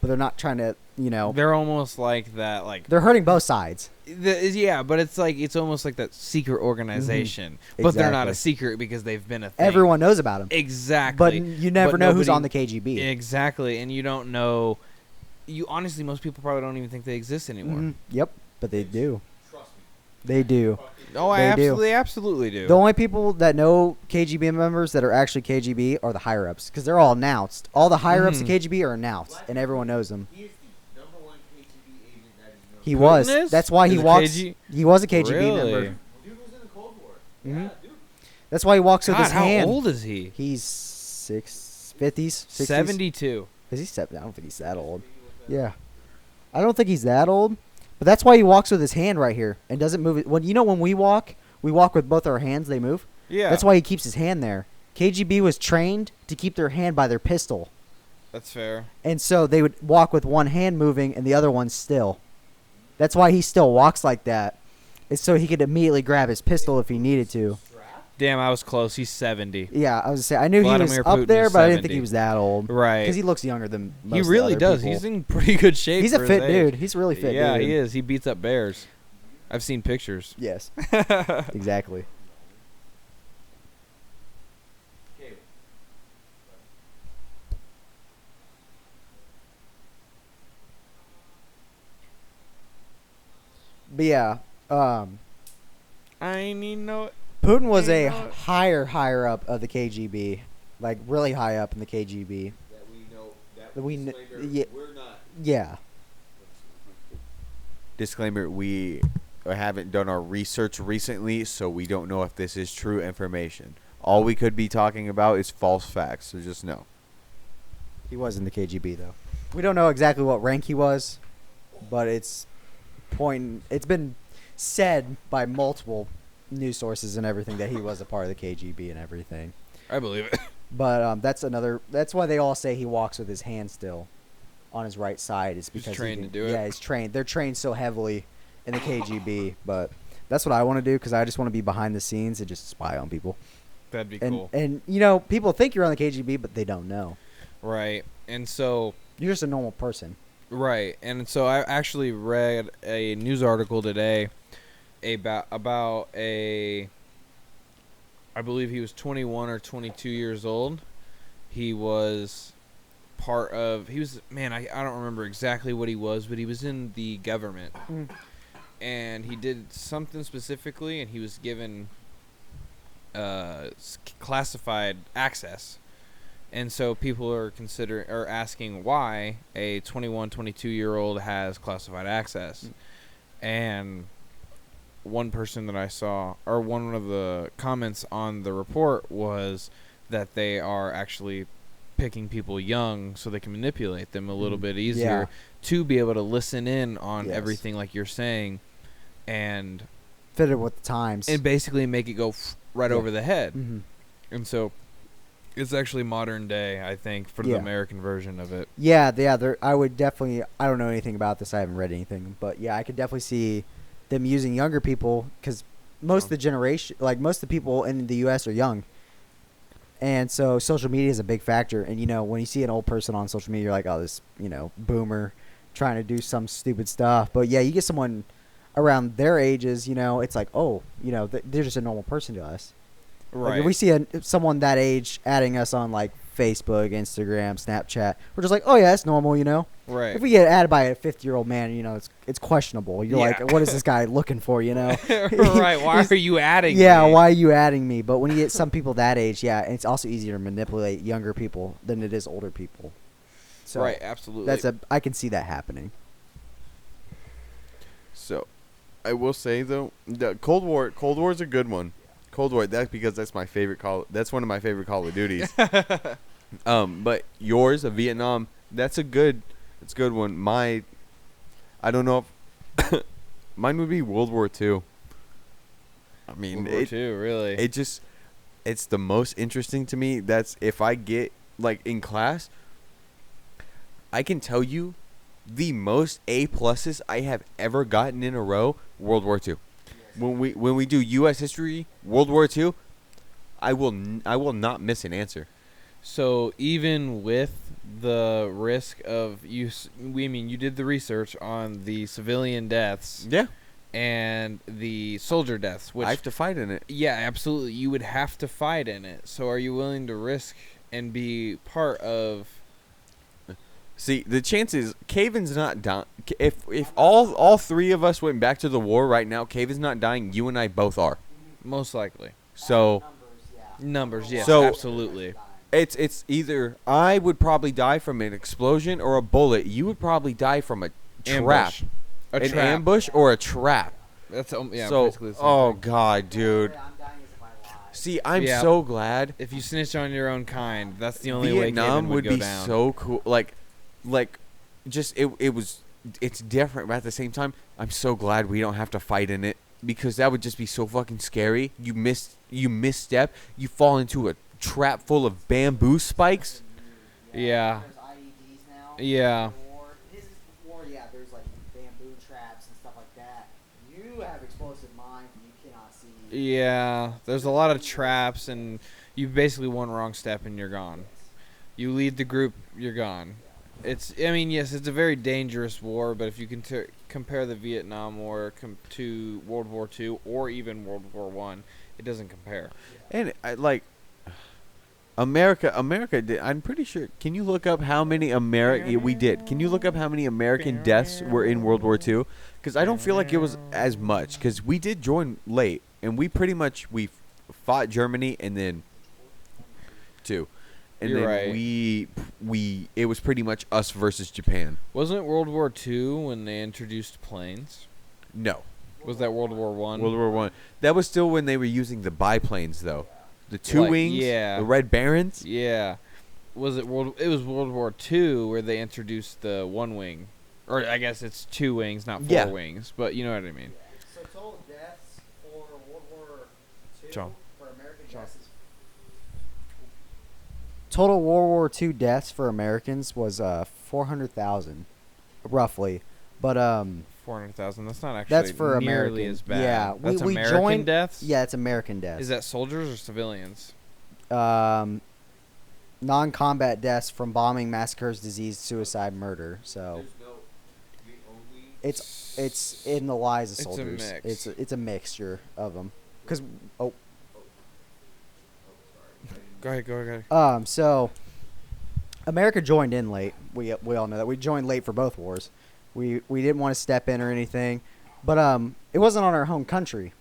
but they're not trying to, They're almost like that. Like they're hurting both sides. yeah, but it's like it's almost like that secret organization, but they're not a Exactly. secret because they've been a thing. Everyone knows about them, Exactly. but you never But know who's nobody- on the KGB. Exactly, and you don't know. You honestly, most people probably don't even think they exist anymore. Mhm. Yep, but they do. Trust me. They do. Oh, I They do. absolutely do. The only people that know KGB members that are actually KGB are the higher ups, because they're all announced. All the higher ups of Mhm. KGB are announced, and everyone knows them. He is the #1 KGB agent that is known. He Putin was. is? That's why he Is a walks. KG? He was a KGB Really? member. Dude was in the Cold War. Mhm. Yeah, dude. That's why he walks with God, his how hand. old is he? He's 50s, 60s. 72. Is he 70? I don't think he's that old. Yeah. I don't think he's that old. But that's why he walks with his hand right here and doesn't move it. When we walk with both our hands, they move. Yeah. That's why he keeps his hand there. KGB was trained to keep their hand by their pistol. That's fair. And so they would walk with one hand moving and the other one still. That's why he still walks like that. It's so he could immediately grab his pistol if he needed to. Damn, I was close. He's 70. Yeah, I was gonna say I knew Vladimir he was Putin up there, is but I didn't think 70. he was that old. Right. Because he looks younger than most He of the really other does. people. He's in pretty good shape. He's a for fit his age. dude. He's a really fit Yeah, dude. he is. He beats up bears. I've seen pictures. Yes, exactly. Okay. But yeah, I need no. Putin was a Hey, higher up of the KGB, like really high up in the KGB. That we know. That That we kn- disclaimer, yeah. we're not. Yeah, Disclaimer: we haven't done our research recently, so we don't know if this is true information. All we could be talking about is false facts, so just know. he was in the KGB though. We don't know exactly what rank he was, but it's been said by multiple news sources and everything that he was a part of the KGB and everything. I believe it. But that's why they all say he walks with his hand still on his right side. Is because he trained can- to do it. Yeah, he's trained. They're trained so heavily in the KGB, but that's what I want to do because I just want to be behind the scenes and just spy on people. That'd be And cool. and people think you're on the KGB, but they don't know. Right. And so. You're just a normal person. Right, and so I actually read a news article today about I believe he was 21 or 22 years old. He was I don't remember exactly what he was, but he was in the government. And he did something specifically, and he was given classified access. And so people are asking why a 21, 22-year-old has classified access. And one person that I saw, or one of the comments on the report was that they are actually picking people young so they can manipulate them a little bit easier to be able to listen in on Yes. everything like you're saying and Fitted with the times. basically make it go right Yeah. over the head. Mhm. And so it's actually modern day, I think, for the Yeah. American version of it. Yeah. I would definitely. I don't know anything about this. I haven't read anything, but yeah, I could definitely see them using younger people because most of the generation, like most of the people in the U.S. are young, and so social media is a big factor. And when you see an old person on social media, you're like, oh, this boomer trying to do some stupid stuff. But yeah, you get someone around their ages, it's like, oh, they're just a normal person to us. Like, Right. if we see someone that age adding us on like Facebook, Instagram, Snapchat, we're just like, oh yeah, that's normal, Right. If we get added by a 50-year-old man, it's questionable. You're Yeah. like, what is this guy looking for? Right. Why He's- are you adding Yeah, me? why are you adding me? But when you get some people that age, yeah, it's also easier to manipulate younger people than it is older people. So Right, absolutely. I can see that happening. So, I will say though, the Cold War is a good one. Cold War, that's because that's my favorite that's one of my favorite Call of Duties. But yours, a Vietnam, that's a good one. I don't know if mine would be World War II. I mean, World War II, really. it's the most interesting to me. That's if I get like in class, I can tell you the most A+ I have ever gotten in a row, World War II. When we do U.S. history, World War II, I will not miss an answer. So even with the risk of you did the research on the civilian deaths Yeah, and the soldier deaths, which I have to fight in it. yeah, absolutely, you would have to fight in it. So are you willing to risk and be part of? See, the chances Caven's not dying. If all three of us went back to the war right now, Caven's not dying. You and I both are. Most likely. So Numbers, yes, So- absolutely. it's either I would probably die from an explosion or a bullet. You would probably die from a trap, Ambush. A an trap. ambush or a trap. That's yeah, so, basically the same oh thing. god, dude. See, I'm Yeah. so glad. If you snitch on your own kind, that's the only way Vietnam Caven would go be down. so cool. Like, just it's different, but at the same time, I'm so glad we don't have to fight in it because that would just be so fucking scary. You misstep, you fall into a trap full of bamboo spikes. Yeah. There's IEDs now. Yeah. This is before, yeah, there's like bamboo traps and stuff like that. You have explosive minds and you cannot see. Yeah, there's a lot of traps, and you basically one wrong step and you're gone. You lead the group, you're gone. Yes, it's a very dangerous war, but if you can compare the Vietnam War to World War II or even World War I, it doesn't compare. And America did. I'm pretty sure. Can you look up how many we did? Can you look up how many American deaths were in World War II? Because I don't feel like it was as much. Because we did join late, and we fought Germany and then two, and You're then right. it was pretty much us versus Japan. Wasn't it World War II when they introduced planes? No, Was that World War I? World War One. That was still when they were using the biplanes, though. The two wings, yeah. the Red Barons. Yeah. It was World War II where they introduced the one wing. Or I guess it's two wings, not four Yeah. wings, but you know what I mean. So total deaths for World War II John. for American John. deaths is total World War II deaths for Americans was 400,000, roughly. But 400,000. That's not actually that's for nearly American. as bad. Yeah, That's we American joined. deaths? Yeah, it's American deaths. Is that soldiers or civilians? Non-combat deaths from bombing, massacres, disease, suicide, murder. So it's in the lives of It's a soldiers. mix. It's a mixture of them. Cause Go ahead. so America joined in late. We all know that we joined late for both wars. We didn't want to step in or anything, but it wasn't on our home country.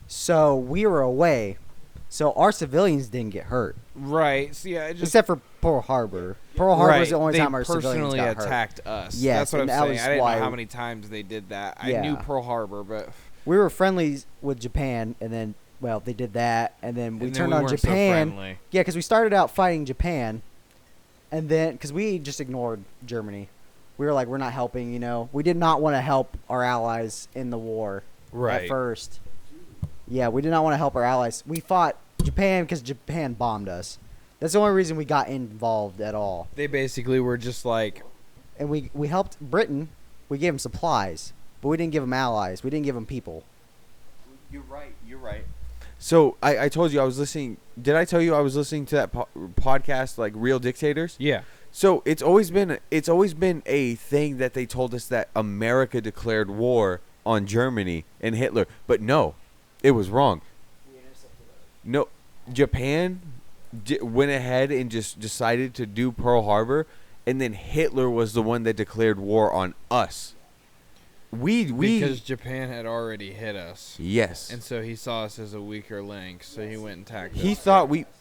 So we were away. So our civilians didn't get hurt, Right. So yeah, except for Pearl Harbor. Pearl Harbor was the only they time our civilians personally got hurt. attacked us. Yes, That's what I'm and that saying. was I didn't why- know how many times they did that. I Yeah. knew Pearl Harbor, but We were friendly with Japan, and then they did that, and then we and then turned we on weren't so Japan. friendly. Yeah, because we started out fighting Japan, and then because we just ignored Germany, we were like, we're not helping. We did not want to help our allies in the war at first. Yeah, we did not want to help our allies. We fought Japan because Japan bombed us. That's the only reason we got involved at all. They basically were just like, And we helped Britain. We gave them supplies, but we didn't give them allies. We didn't give them people. You're right. So I told you I was listening. Did I tell you I was listening to that podcast, like Real Dictators? yeah. So it's always been a thing that they told us that America declared war on Germany and Hitler, but no, it was wrong. No, Japan went ahead and just decided to do Pearl Harbor, and then Hitler was the one that declared war on us. Because Japan had already hit us. Yes. And so he saw us as a weaker link, so he went and attacked us.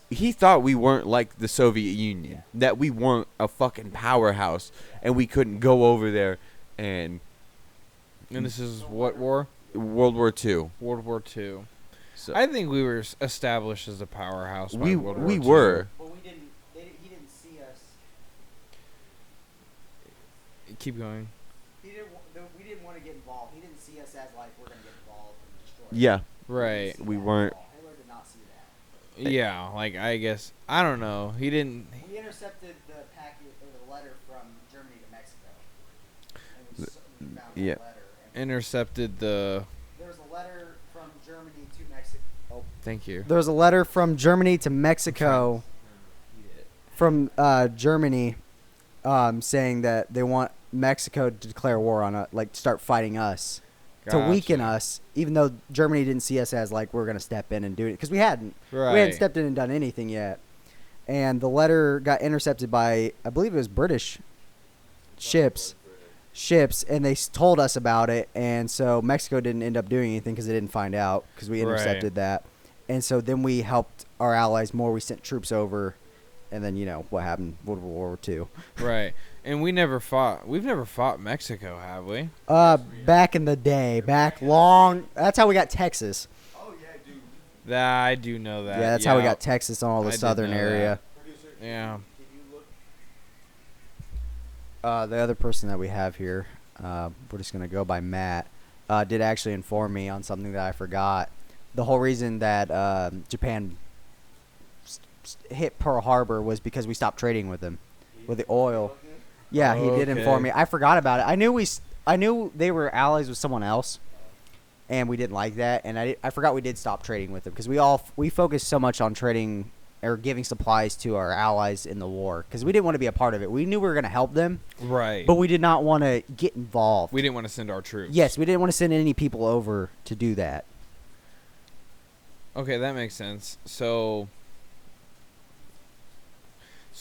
He thought we weren't like the Soviet Union, that we weren't a fucking powerhouse, and we couldn't go over there and. And this is what war? World War II. World War II. So I think we were established as a powerhouse by World War we II. were. But we didn't. He didn't see us. Keep going. We didn't want to get involved. He didn't see us as like we're gonna get involved and destroy. Yeah. Right. We weren't. Hitler did not see that. Yeah, like I guess I don't know. He didn't. We intercepted the packet or the letter from Germany to Mexico. And we found yeah. that letter. Intercepted the. There was a letter from Germany to Mexico. Oh, Thank you. there was a letter from Germany to Mexico. From Germany, saying that they want Mexico to declare war on us, like start fighting us, to weaken Gotcha. us. Even though Germany didn't see us as like we're gonna step in and do it, because we hadn't. Right. We hadn't stepped in and done anything yet. And the letter got intercepted by, I believe it was British ships, and they told us about it. And so Mexico didn't end up doing anything because they didn't find out because we intercepted that. And so then we helped our allies more. We sent troops over, and then what happened? World War II. Right. And we never fought. We've never fought Mexico, have we? Back in the day, back long. That's how we got Texas. Oh yeah, dude. That I do know that. Yeah, that's how we got Texas on all the I did southern know area. Producer, Yeah. can you look? The other person that we have here, we're just gonna go by Matt, did actually inform me on something that I forgot. The whole reason that Japan hit Pearl Harbor was because we stopped trading with them, with the oil. Yeah, he did inform me. I forgot about it. I knew they were allies with someone else, and we didn't like that. And I forgot we did stop trading with them because we focused so much on trading or giving supplies to our allies in the war because we didn't want to be a part of it. We knew we were going to help them, Right. but we did not want to get involved. We didn't want to send our troops. Yes, we didn't want to send any people over to do that. Okay, that makes sense. So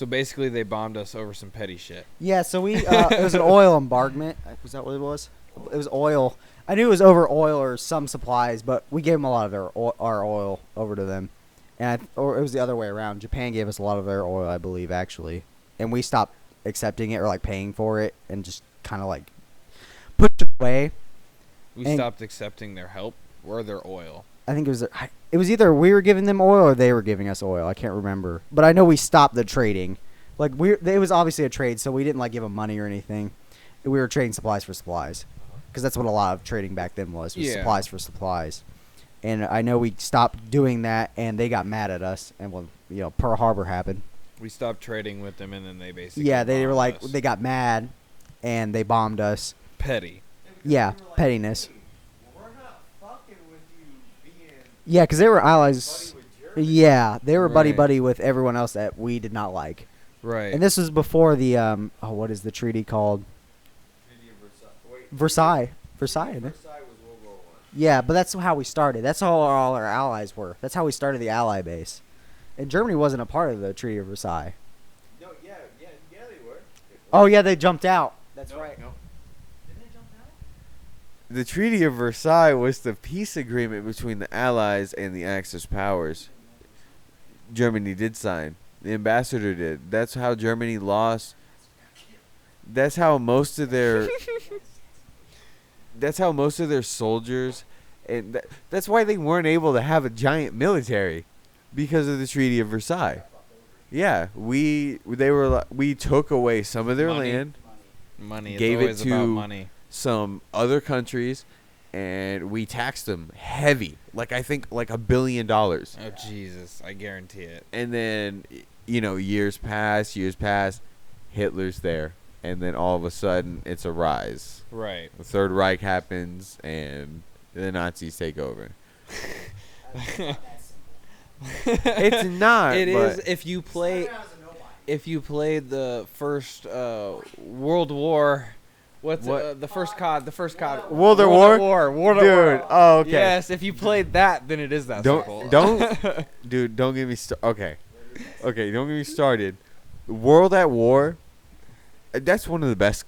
basically, they bombed us over some petty shit. Yeah, so we it was an oil embargoment. Was that what it was? It was oil. I knew it was over oil or some supplies, but we gave them a lot of our oil over to them, or it was the other way around. Japan gave us a lot of their oil, I believe, actually, and we stopped accepting it or like paying for it and just kind of like pushed it away. We And- stopped accepting their help or their oil. I think it was either we were giving them oil or they were giving us oil. I can't remember, but I know we stopped the trading. Like it was obviously a trade, so we didn't like give them money or anything. We were trading supplies for supplies, because that's what a lot of trading back then was Yeah. supplies for supplies. And I know we stopped doing that, and they got mad at us, and when Pearl Harbor happened, We stopped trading with them, and then they basically they were bombed like us. they got mad, and they bombed us. petty. Yeah, pettiness. We're not fucking with you being Yeah, because they were buddy allies. with Germany. Yeah, they were buddy Right. buddy with everyone else that we did not like. Right. And this was before the what is the treaty called? Treaty of Versailles. Wait, Versailles, isn't it? Versailles was World War I. Yeah, but that's how we started. That's how all our allies were. That's how we started the ally base. And Germany wasn't a part of the Treaty of Versailles. No, yeah, they were. Oh yeah, they jumped out. That's No, right. No. Didn't they jump out? The Treaty of Versailles was the peace agreement between the Allies and the Axis powers. Germany did sign. The ambassador did. That's how Germany lost. That's how most of their. That's how most of their soldiers, and that's why they weren't able to have a giant military, because of the Treaty of Versailles. Yeah, we took away some of their Money. land, Money. It's gave it always about to- money. some other countries, and we taxed them heavy, like I think like $1 billion. Oh Jesus! I guarantee it. And then years pass, Hitler's there, and then all of a sudden it's a rise. Right. The Third Reich happens, and the Nazis take over. It's not. It but is if you play. If you played the first World War, What? the first COD? The first COD. World at War? World at Dude. War. Oh, okay. Yes, if you played that, then it is that simple. Dude, don't get me started. Okay, don't get me started. World at War That's one of the best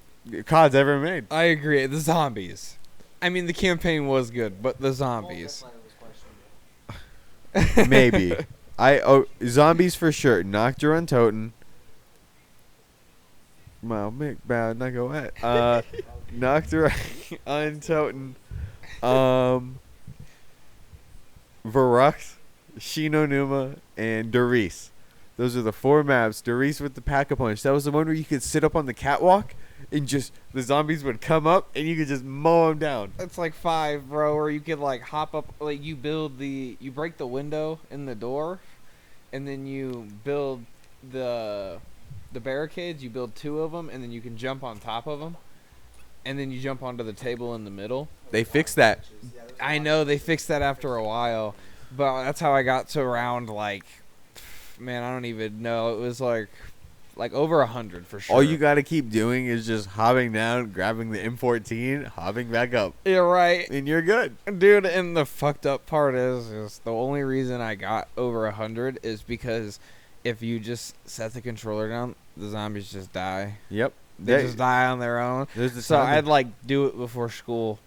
CODs ever made. I agree. The zombies. I mean, the campaign was good, but the zombies. Maybe. Zombies for sure. Noctur on Toten. Wow, Mick, bad, not go at. Noctur on Toten. Varux, Shinonuma, and Doris. Those are the 4 maps. Doris with the Pack-a-Punch. That was the one where you could sit up on the catwalk and just the zombies would come up and you could just mow them down. It's like 5, bro, where you could like hop up, like you break the window in the door, and then you build the barricades. You build 2 of them, and then you can jump on top of them, and then you jump onto the table in the middle. They fixed that. I know they fixed that after a while, but that's how I got to around like, man, I don't even know. It was like over 100 for sure. All you got to keep doing is just hopping down, grabbing the M14, hopping back up. You're right. And you're good. Dude, and the fucked up part is the only reason I got over 100 is because if you just set the controller down, the zombies just die. Yep. They just die on their own. So I'd like do it before school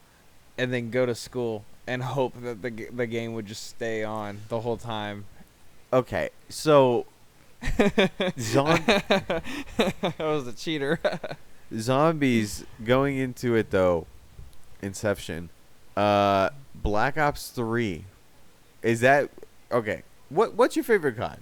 and then go to school and hope that the game would just stay on the whole time. Okay, so I was a cheater. zombies going into it though, Inception, Black Ops 3, is that okay? What's your favorite COD?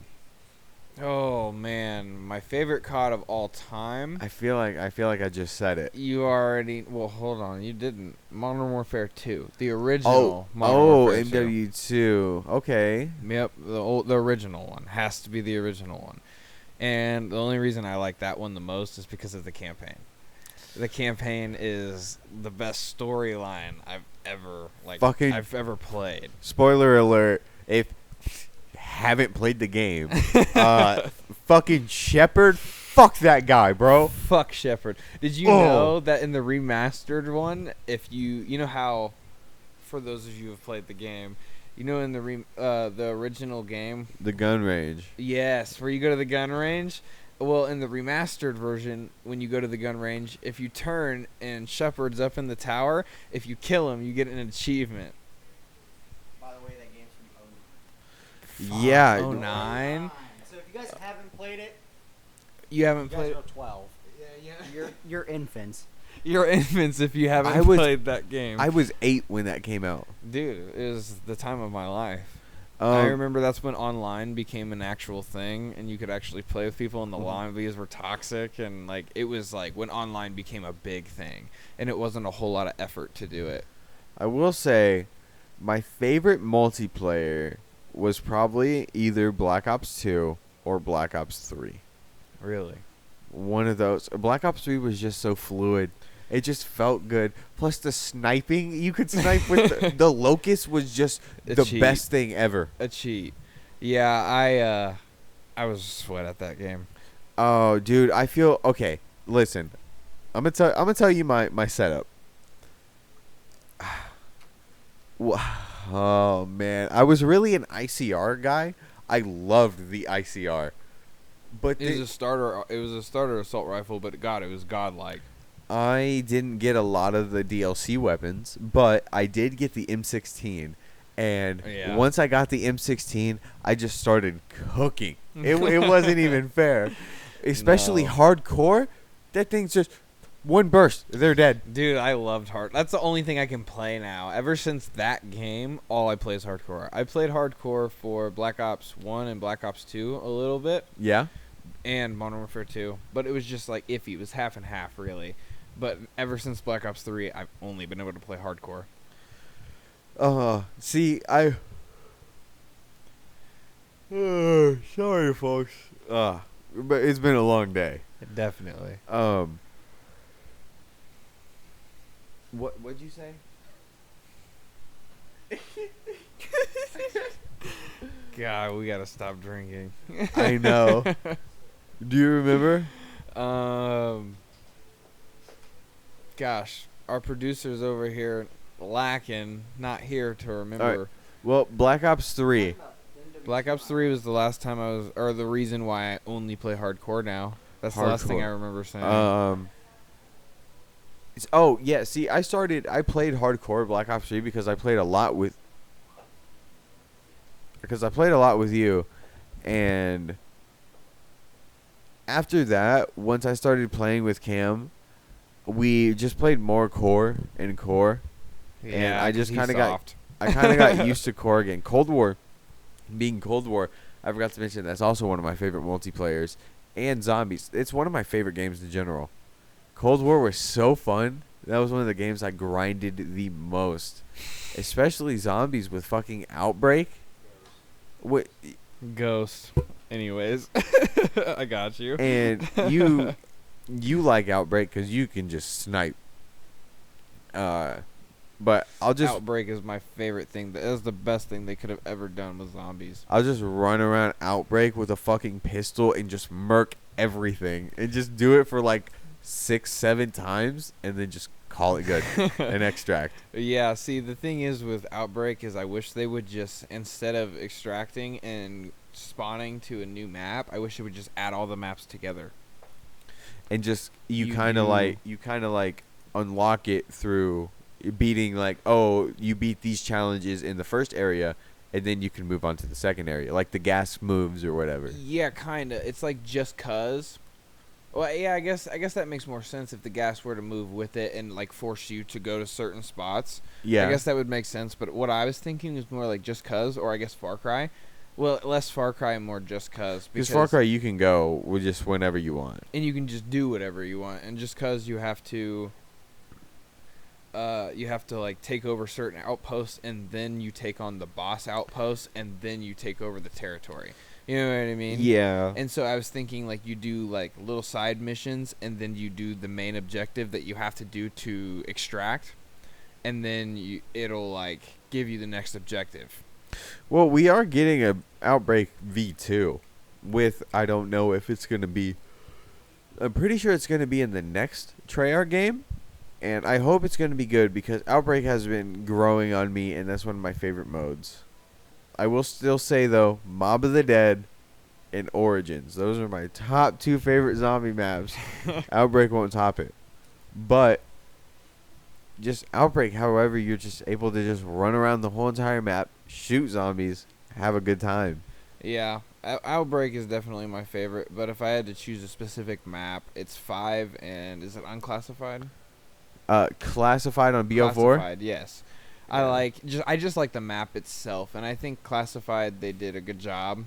Oh man, my favorite COD of all time. I feel like I just said it. You already. Well, hold on. You didn't. Modern Warfare 2, the original. Modern Warfare 2. MW2. Okay. Yep, the original one has to be the original one. And the only reason I like that one the most is because of the campaign. The campaign is the best storyline I've ever played. Spoiler alert! If haven't played the game, fucking Shepard, fuck that guy, bro. Fuck Shepard. Did you know that in the remastered one, if you know how, for those of you who have played the game, you know in the original game, the gun range. Yes, where you go to the gun range. Well, in the remastered version, when you go to the gun range, if you turn and Shepard's up in the tower, if you kill him, you get an achievement. By the way, that game's from Yeah. 09. So if you guys haven't played it, You haven't you guys played. are 12. You're infants. You're infants if you haven't I was- played that game. I was 8 when that came out. Dude, it was the time of my life. I remember that's when online became an actual thing, and you could actually play with people, and the lobbies were toxic, and like it was like when online became a big thing, and it wasn't a whole lot of effort to do it. I will say, my favorite multiplayer was probably either Black Ops 2 or Black Ops 3. Really? One of those. Black Ops 3 was just so fluid. It just felt good. Plus the sniping, you could snipe with the Locust was just the best thing ever. A cheat. Yeah, I was a sweat at that game. Oh, dude, I feel okay. Listen, I'm gonna tell you my setup. Oh man, I was really an ICR guy. I loved the ICR, but It was a starter assault rifle, but God, it was godlike. I didn't get a lot of the DLC weapons, but I did get the M16. And once I got the M16, I just started cooking. It wasn't even fair. Especially hardcore. That thing's just one burst. They're dead. Dude, I loved hard. That's the only thing I can play now. Ever since that game, all I play is hardcore. I played hardcore for Black Ops 1 and Black Ops 2 a little bit. Yeah? And Modern Warfare 2. But it was just like iffy. It was half and half, really. But ever since Black Ops 3, I've only been able to play hardcore. See, sorry, folks. But it's been a long day. Definitely. What'd you say? God, we gotta stop drinking. I know. Do you remember? Gosh, our producer's over here lacking, not here to remember. All right. Well, Black Ops 3. Black Ops 3 was the last time the reason why I only play hardcore now. That's the last thing I Hardcore. remember saying. Oh yeah. See, I played hardcore Black Ops 3 because I played a lot with you, and after that, once I started playing with Cam, we just played more core and core, and I 'cause just he's kind of got soft. used to core again. Cold War, being Cold War, I forgot to mention that's also one of my favorite multiplayers, and zombies. It's one of my favorite games in general. Cold War was so fun. That was one of the games I grinded the most, especially zombies with fucking Outbreak. What? Ghost. Anyways, I got you. And you like Outbreak because you can just snipe. But Outbreak is my favorite thing. That is the best thing they could have ever done with zombies. I'll just run around Outbreak with a fucking pistol and just murk everything and just do it for like 6-7 times and then just call it good and extract. Yeah, see, the thing is with Outbreak is I wish they would just, instead of extracting and spawning to a new map, I wish they would just add all the maps together. And just you You kind of do- like unlock it through beating like, oh, you beat these challenges in the first area and then you can move on to the second area, like the gas moves or whatever. Yeah, kind of. It's like just cuz. Well, yeah, I guess that makes more sense if the gas were to move with it and like force you to go to certain spots. Yeah. I guess that would make sense, but what I was thinking is more like just cuz, or I guess Far Cry. Well, less Far Cry and more just cuz, Because Far Cry you can go with just whenever you want. and you can just do whatever you want, and just cuz you have to like take over certain outposts, and then you take on the boss outposts, and then you take over the territory. You know what I mean? Yeah. And so I was thinking like you do like little side missions, and then you do the main objective that you have to do to extract, and then it'll like give you the next objective. Well, we are getting a Outbreak V2 with, I don't know if it's going to be, I'm pretty sure it's going to be in the next Treyarch game, and I hope it's going to be good because Outbreak has been growing on me, and that's one of my favorite modes. I will still say, though, Mob of the Dead and Origins. Those are my top 2 favorite zombie maps. Outbreak won't top it. But just Outbreak, however, you're just able to just run around the whole entire map, shoot zombies, have a good time. Yeah, Outbreak is definitely my favorite, but if I had to choose a specific map, it's 5, and is it unclassified? Classified on BO4? Classified, yes. Yeah. I just like the map itself, and I think Classified, they did a good job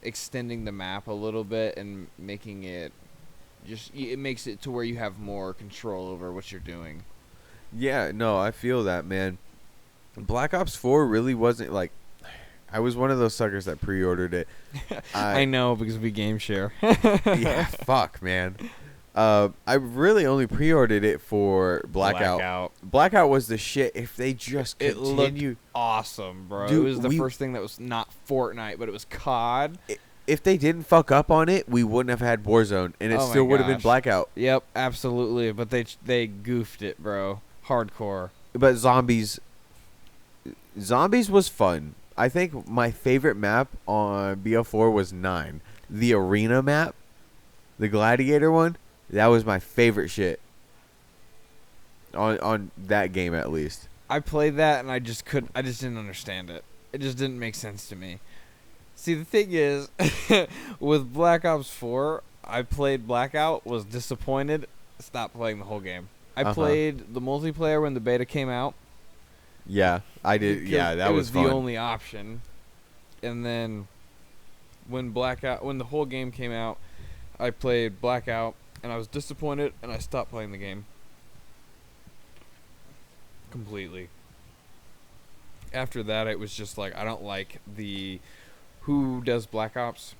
extending the map a little bit and making it it makes it to where you have more control over what you're doing. Yeah, no, I feel that, man. Black Ops 4 really wasn't like, I was one of those suckers that pre-ordered it. I know, because we game share. Yeah, fuck, man. I really only pre-ordered it for Blackout. Blackout was the shit. If they just It continue, looked awesome, bro. Dude, it was the first thing that was not Fortnite, but it was COD. if they didn't fuck up on it, we wouldn't have had Warzone, and it Oh my still would have been gosh. Blackout. Yep, absolutely. But they goofed it, bro. Hardcore. But Zombies was fun. I think my favorite map on BO4 was 9. The arena map, the gladiator one, that was my favorite shit. On that game at least. I played that and I just didn't understand it. It just didn't make sense to me. See, the thing is, with Black Ops 4, I played Blackout, was disappointed, stopped playing the whole game. I played the multiplayer when the beta came out. Yeah, I did. because Yeah, that it was the fun. only option. And then when the whole game came out, I played Blackout and I was disappointed and I stopped playing the game completely. After that, it was just like I don't like who does Black Ops.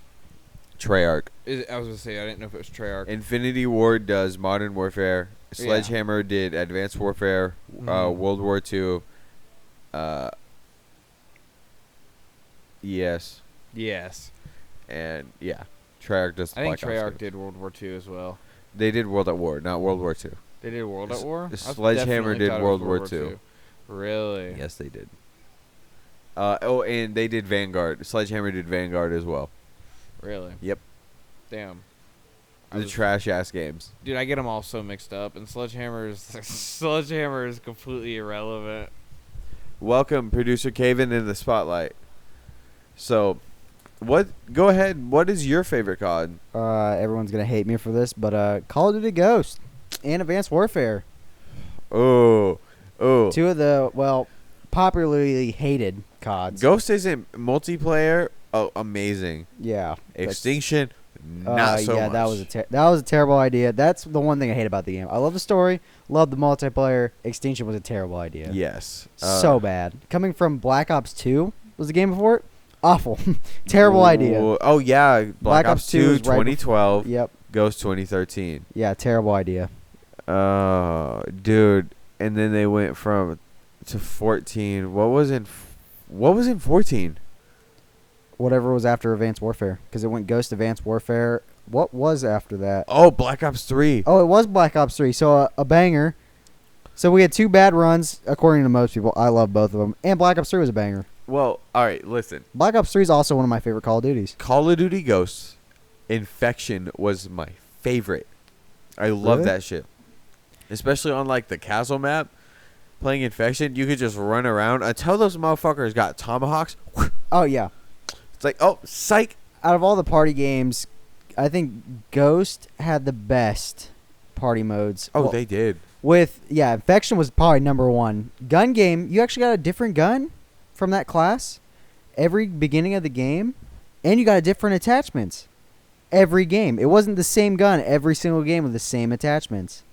Treyarch. I was gonna say I didn't know if it was Treyarch. Infinity Ward does Modern Warfare. Sledgehammer did Advanced Warfare, World War II. Yes. Yes, And yeah, Treyarch does the I think Black Ops Treyarch game. did World War II as well. They did World at War, not World War II. They did World at War. I Sledgehammer definitely did thought it World was War II. Really? Yes, they did. And they did Vanguard. Sledgehammer did Vanguard as well. Really? Yep. Damn. The trash ass games. Dude, I get them all so mixed up, and Sledgehammer is completely irrelevant. Welcome, producer Caven, in the spotlight. So, go ahead. What is your favorite COD? Everyone's gonna hate me for this, but Call of Duty Ghost and Advanced Warfare. Oh. Two of the popularly hated CODs. Ghost isn't multiplayer. Oh, amazing. Yeah. Extinction, not so much. That was a terrible idea. That's the one thing I hate about the game. I love the story, love the multiplayer. Extinction was a terrible idea. Yes. So bad. Coming from Black Ops 2 was the game before it. Awful. Terrible idea. Oh yeah, Black Ops 2 was right 2012. Yep. Ghost 2013. Yeah, terrible idea. Dude, and then they went to 14. What was in 14? Whatever was after Advanced Warfare, because it went Ghost, Advanced Warfare. What was after that? Oh, Black Ops 3. Oh, it was Black Ops 3. So a banger. So we had two bad runs, according to most people. I love both of them. And Black Ops 3 was a banger. Well, all right, listen. Black Ops 3 is also one of my favorite Call of Duties. Call of Duty Ghosts, Infection was my favorite. I love Really? that shit. Especially on like the castle map. Playing Infection, you could just run around until those motherfuckers got tomahawks. Oh, yeah. It's like, oh, psych. Out of all the party games, I think Ghost had the best party modes. Oh, Well, they did. Infection was probably number one. Gun game, you actually got a different gun from that class every beginning of the game, and you got different attachments every game. It wasn't the same gun every single game with the same attachments.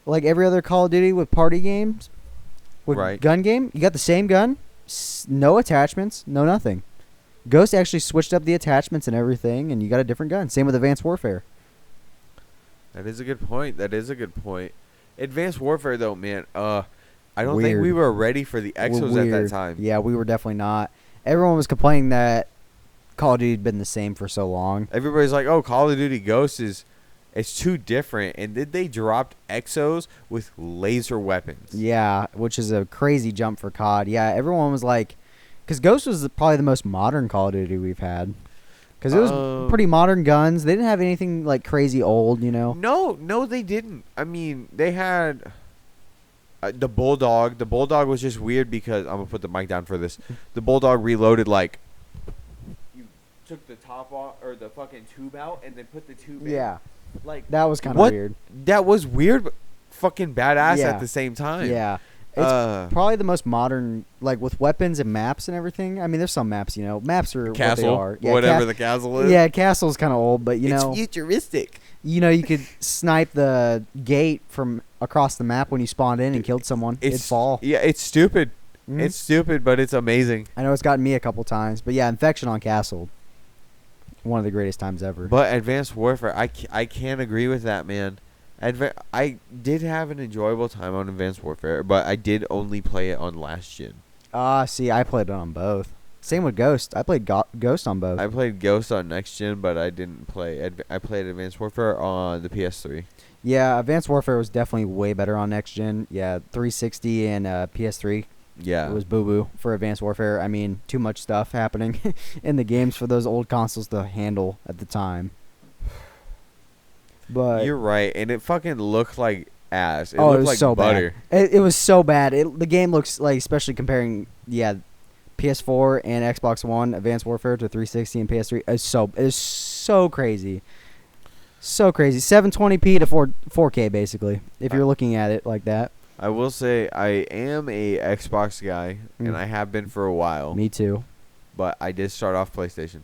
Like every other Call of Duty with party games, with Right. gun game, you got the same gun, no attachments, no nothing. Ghost actually switched up the attachments and everything, and you got a different gun. Same with Advanced Warfare. That is a good point. Advanced Warfare, though, man, I don't think Weird. we were ready for the Exos at that Weird. time. Yeah, we were definitely not. Everyone was complaining that Call of Duty had been the same for so long. Everybody's like, oh, Call of Duty Ghosts it's too different. And then they dropped Exos with laser weapons. Yeah, which is a crazy jump for COD. Yeah, everyone was like, because Ghost was probably the most modern Call of Duty we've had. Because it was pretty modern guns. They didn't have anything like crazy old, you know. No, they didn't. I mean, they had the Bulldog. The Bulldog was just weird because I'm gonna put the mic down for this. The Bulldog reloaded like you took the top off or the fucking tube out and then put the tube in. Yeah, Like that was kind of what? weird. That was weird, but fucking badass Yeah. at the same time. Yeah. It's probably the most modern, like with weapons and maps and everything. I mean, there's some maps, you know. Maps are Castle, what they are. Yeah, whatever the castle is. Yeah, Castle's kind of old, but you it's know, futuristic. you could snipe the gate from across the map when you spawned in and killed someone. It'd fall. Yeah, it's stupid. Mhm. It's stupid, but it's amazing. I know it's gotten me a couple times, but yeah, Infection on Castle, one of the greatest times ever. But Advanced Warfare, I can't agree with that, man. I did have an enjoyable time on Advanced Warfare, but I did only play it on last gen. See, I played it on both. Same with Ghost. I played Ghost on both. I played Ghost on next gen, but I didn't play. I played Advanced Warfare on the PS3. Yeah, Advanced Warfare was definitely way better on next gen. Yeah, 360 and PS3. Yeah, It was boo-boo for Advanced Warfare. I mean, too much stuff happening in the games for those old consoles to handle at the time. But you're right, and it fucking looked like ass. It it looked was like so butter. bad. It was so bad. The game looks like, especially comparing, PS4 and Xbox One Advanced Warfare to 360 and PS3, is so crazy. So crazy. 720p to 4K basically, if you're looking at it like that. I will say I am a Xbox guy, and I have been for a while. Me too. But I did start off PlayStation.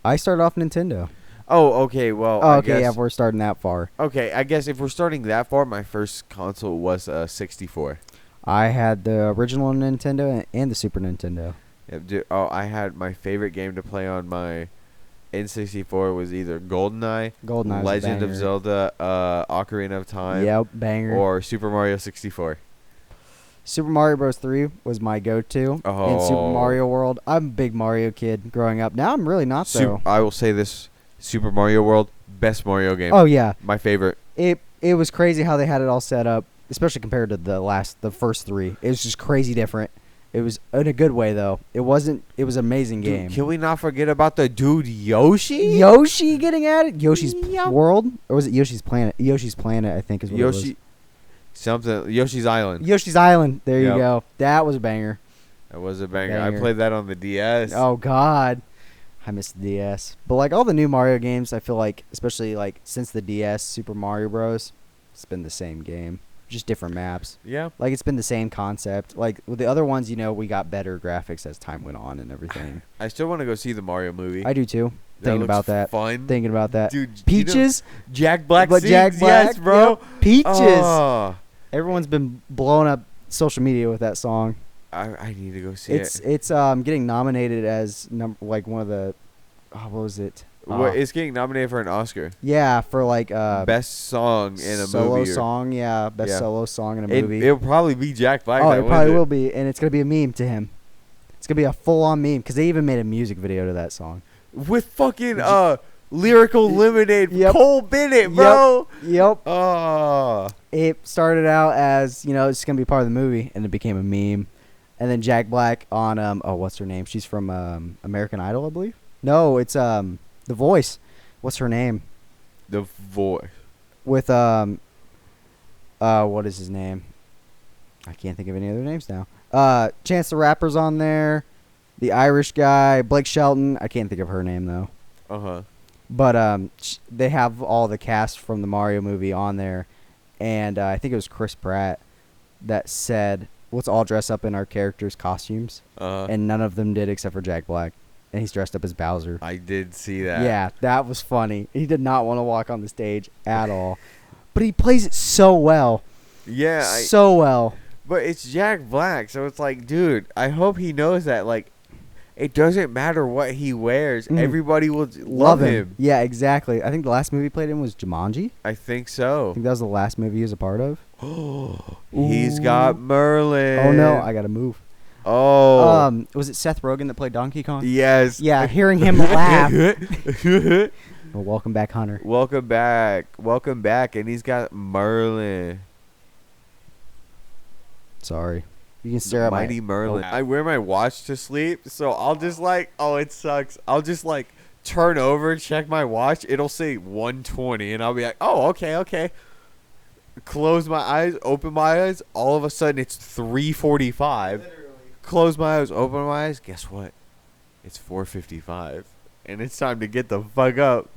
I started off Nintendo. Oh, okay. Well, Oh, I okay, guess, yeah, if we're starting that far. Okay, I guess if we're starting that far, my first console was a 64. I had the original Nintendo and the Super Nintendo. Yep, dude, I had my favorite game to play on my N64 was either GoldenEye, GoldenEye was a Legend of banger. Zelda, Ocarina of Time, Yep, banger. or Super Mario 64. Super Mario Bros. 3 was my go-to in Super Oh. Mario World. I'm a big Mario kid growing up. Now I'm really not, though. I will say this: Super Mario World, best Mario game. Oh, yeah. My favorite. It was crazy how they had it all set up, especially compared to the first three. It was just crazy different. It was in a good way though. It wasn't. It was an amazing Dude, game. can we not forget about the dude Yoshi? Yoshi getting at it. Yoshi's Yup. World, or was it Yoshi's Planet? Yoshi's Planet, I think is what it was. Yoshi's Island. Yoshi's Island. There you Yep. go. That was a banger. That was a banger. I Banger. played that on the DS. Oh God, I miss the DS. But like all the new Mario games, I feel like, especially like since the DS, Super Mario Bros. It's been the same game, just different maps. Yeah. Like it's been the same concept. Like with the other ones, we got better graphics as time went on and everything. I still want to go see the Mario movie. I do too. Thinking looks about that. Fun. Thinking about that. Dude, Peaches. Jack Black But sings. Jack Black, Yes, bro. yep. Peaches. Oh, Everyone's been blowing up social media with that song. I need to go see It's it. getting nominated as like one of the what was it? It's getting nominated for an Oscar. Yeah, for like Best song in a solo movie. song. Yeah, best Yeah. solo song in a movie. It'll probably be Jack Black. Oh, that it wins probably will be, and it's gonna be a meme to him. It's gonna be a full-on meme because they even made a music video to that song. With fucking Lyrical Lemonade. Yep. Cole Bennett, bro. Yep. Oh. It started out as it's gonna be part of the movie, and it became a meme. And then Jack Black on what's her name? She's from American Idol, I believe. No, it's The Voice. What's her name? The voice. With what is his name? I can't think of any other names now. Chance the Rapper's on there. The Irish guy, Blake Shelton. I can't think of her name though. Uh-huh. But they have all the cast from the Mario movie on there, and I think it was Chris Pratt that said, "Let's all dress up in our characters' costumes," and none of them did except for Jack Black, and he's dressed up as Bowser. I did see that. Yeah, that was funny. He did not want to walk on the stage at all, but he plays it so well, Yeah. so well. But it's Jack Black, so it's like, dude, I hope he knows that, like, it doesn't matter what he wears. Mhm. Everybody will love him. Yeah, exactly. I think the last movie he played in was Jumanji. I think I so. think that was the last movie he was a part of. He's got Merlin. Oh no, I gotta move. Oh. Was it Seth Rogen that played Donkey Kong? Yes. Yeah, hearing him laugh. Well, welcome back, Hunter. Welcome back. Welcome back. And he's got Merlin. Sorry. You can stare at Mighty Merlin. I wear my watch to sleep, so I'll just it sucks. I'll just turn over, check my watch. It'll say 1:20, and I'll be like, oh, okay. Close my eyes, open my eyes. All of a sudden, it's 3:45. Close my eyes, open my eyes. Guess what? It's 4:55, and it's time to get the fuck up.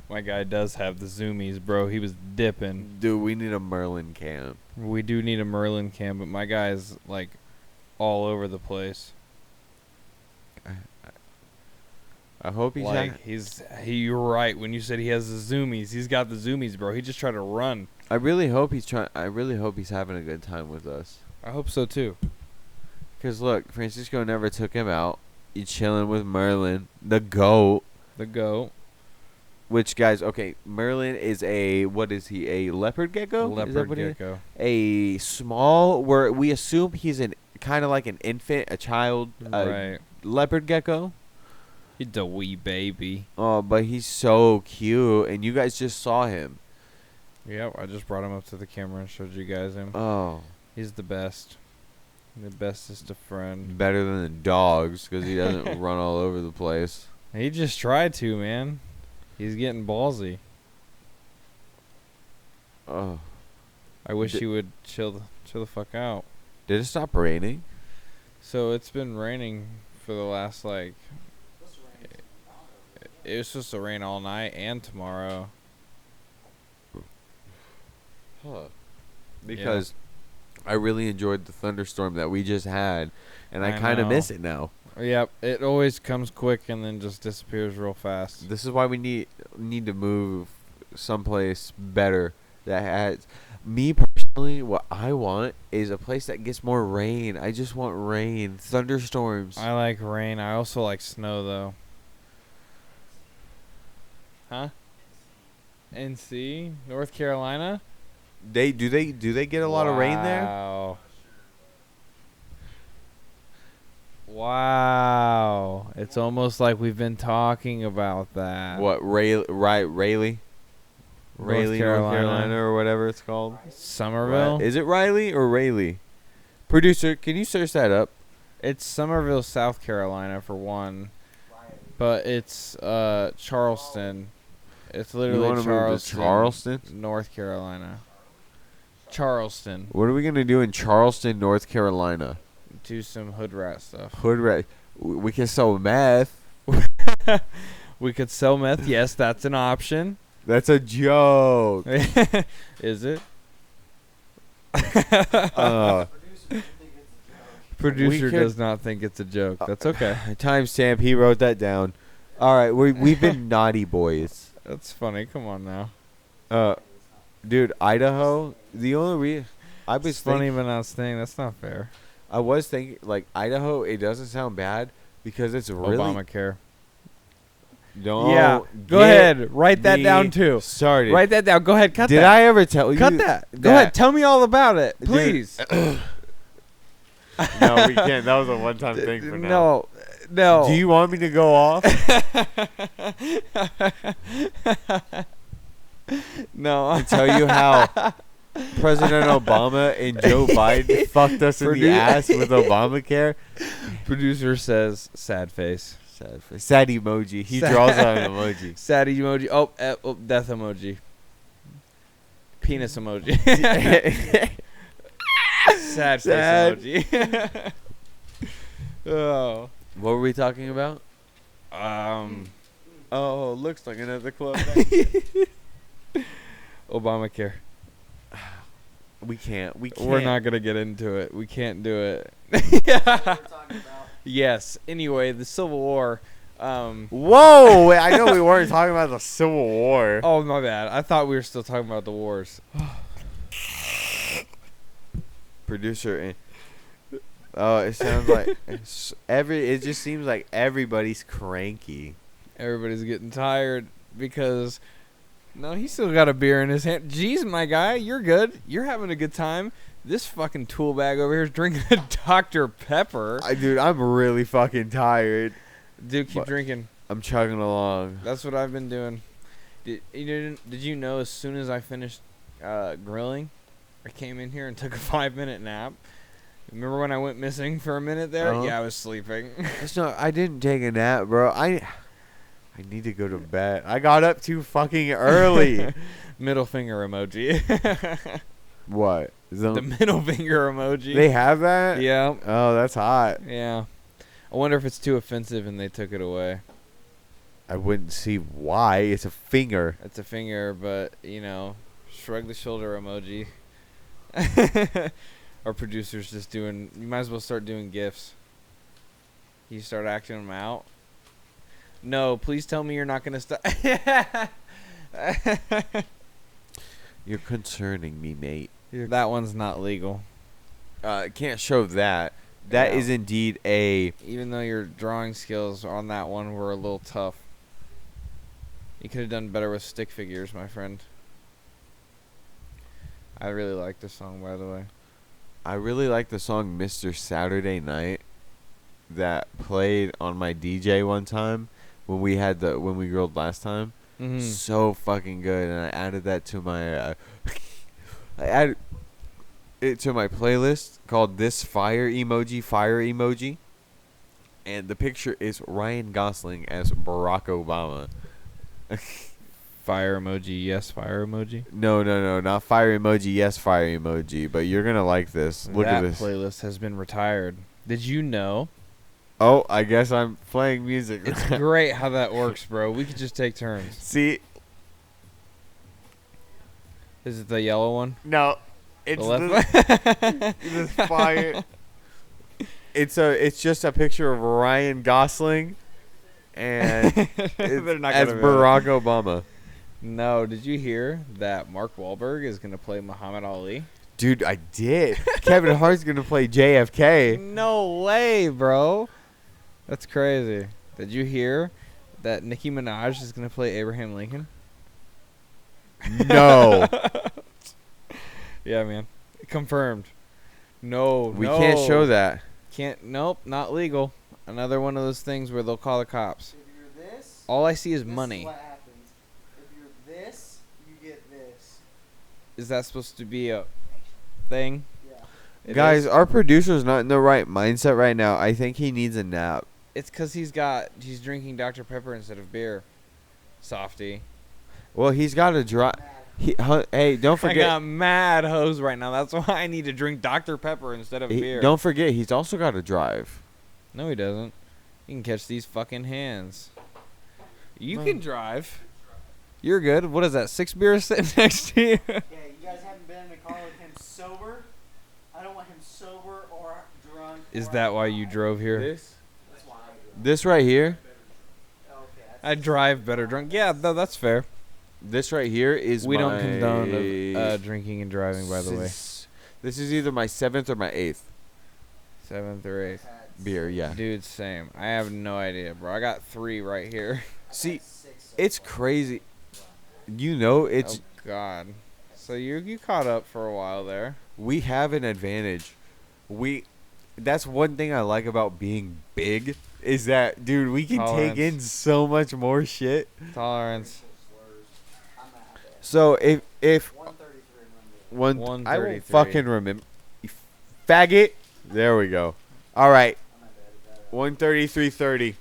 My guy does have the zoomies, bro. He was dipping. Dude, we need a Merlin cam. We do need a Merlin cam, but my guy's like all over the place. I hope he's Like you're right when you said he has the zoomies. He's got the zoomies, bro. He just tried to run. I really hope he's having a good time with us. I hope so too. Cause look, Francisco never took him out. He's chilling with Merlin, the goat. The goat. Which, guys, okay, Merlin is what is he? A leopard gecko? Is that Leopard what he is? gecko. A small, where we assume he's kind of like an infant, a child, Right. leopard gecko. He's a wee baby. Oh, but he's so cute, and you guys just saw him. Yep, I just brought him up to the camera and showed you guys him. Oh, He's the best. The bestest of friend. better than the dogs, because he doesn't run all over the place. He just tried to, man. He's getting ballsy. Oh, I wish he would chill the fuck out. did it stop raining? So it's been raining for the last it was supposed to rain all night and tomorrow. Huh. Because I really enjoyed the thunderstorm that we just had, and I I kind of know. miss it now. Yep, it always comes quick and then just disappears real fast. This is why we need to move someplace better that has. Me personally, what I want is a place that gets more rain. I just want rain, thunderstorms. I like rain. I also like snow though. Huh? NC, North Carolina. Do they get a lot of rain there? Wow. Wow. It's almost like we've been talking about that. What Raleigh, North Carolina. Carolina, or whatever it's called. Somerville? Is it Riley or Rayleigh? Producer, can you search that up? It's Somerville, South Carolina for one, but it's Charleston. It's You literally want to move to Charleston? North Carolina. Charleston. What are we gonna do in Charleston, North Carolina? Do some hood rat stuff. Hood rat. We can sell meth. We could sell meth. Yes, that's an option. That's a joke. Is it? uh, Producer we could- does not think it's a joke. That's okay. Timestamp. He wrote that down. All right, we've been naughty boys. That's funny. Come on now. Dude, Idaho. The only I was It's funny, thinking, but not staying. That's not fair. I was thinking like Idaho. It doesn't sound bad because it's really Obamacare. no. Yeah. Go get ahead. Write that me down too. Started. Write that down. Go ahead. Cut Did that. I ever tell you? Cut that. Go ahead. Tell me all about it, Dude. please. No, we can't. That was a one-time thing for now. No. No. Do you want me to go off? No. And tell you how President Obama and Joe Biden fucked us in the ass with Obamacare? Producer says sad face. Sad emoji. He Sad. draws on an emoji. Sad emoji. Oh, death emoji. Penis emoji. Sad face Sad. emoji. Oh. What were we talking about? Oh, looks like another club. Obamacare. We can't. We're not gonna get into it. We can't do it. Yes. Anyway, the Civil War. Whoa! Wait, I know we weren't talking about the Civil War. Oh, my bad. I thought we were still talking about the wars. Producer. Oh, it sounds like it just seems like everybody's cranky. Everybody's getting tired because no, he's still got a beer in his hand. Jeez, my guy, you're good. You're having a good time. This fucking tool bag over here is drinking a Dr. Pepper. Dude, I'm really fucking tired. Dude, keep But- drinking. I'm chugging along. That's what I've been doing. Did you know as soon as I finished grilling, I came in here and took a 5-minute nap? Remember when I went missing for a minute there? Uh-huh. Yeah, I was sleeping. I didn't take a nap, bro. I need to go to bed. I got up too fucking early. Middle finger emoji. What? The middle finger emoji. They have that? Yeah. Oh, that's hot. Yeah. I wonder if it's too offensive and they took it away. I wouldn't see why. It's a finger. It's a finger, but, shrug the shoulder emoji. Our producer's just doing... You might as well start doing GIFs. You start acting them out. No, please tell me you're not going to stop... You're concerning me, mate. That one's not legal. Can't show that. That Yeah. is indeed a... Even though your drawing skills on that one were a little tough. You could have done better with stick figures, my friend. I really like this song, by the way. I really like the song Mr. Saturday Night that played on my DJ one time when we grilled last time. Mm-hmm. So fucking good, and I added that to my I added it to my playlist called This Fire Emoji, and the picture is Ryan Gosling as Barack Obama. Fire emoji, yes, fire emoji. No, not fire emoji, yes, fire emoji, but you're gonna like this. Look at this. That playlist has been retired. Did you know? Oh, I guess I'm playing music. It's great how that works, bro. We could just take turns. See, Is it the yellow one? no, it's The left one? this fire. It's just a picture of Ryan Gosling and They're not as gonna Barack Obama. No, did you hear that Mark Wahlberg is going to play Muhammad Ali? Dude, I did. Kevin Hart's gonna play JFK. No way, bro. That's crazy. Did you hear that Nicki Minaj is going to play Abraham Lincoln? No, Yeah, man. Confirmed. No, we can't show that. Nope, not legal. Another one of those things where they'll call the cops. If you're this, All I see is this money. is what happens. If you're this, you get this. Is that supposed to be a thing? Yeah. It Guys, is. our producer's not in the right mindset right now. I think he needs a nap. It's because he's drinking Dr. Pepper instead of beer. Softy. Well, he's got to drive. Hey, don't I forget. got mad hose right now. That's why I need to drink Dr. Pepper instead of beer. Don't forget, he's also got to drive. No, he doesn't. You can catch these fucking hands. You No. can drive. You're good. What is that? 6 beers sitting next to you? Yeah, you guys haven't been in a car with him sober. I don't want him sober or drunk. Is that why you drove here? This right here. I drive better drunk. Yeah, that's fair. This right here is We my don't condone drinking and driving, by the way. This is either my 7th or my 8th 7th or 8th. beer, yeah. Dude, same. I have no idea, bro. I got 3 right here. See, it's crazy. You know, it's Oh, God. So you caught up for a while there. we have an advantage. That's one thing I like about being big is that, dude, we can Tolerance. take in so much more shit. Tolerance. So if 133. I will 133. fucking remember, you faggot. There we go. All right, 133.30.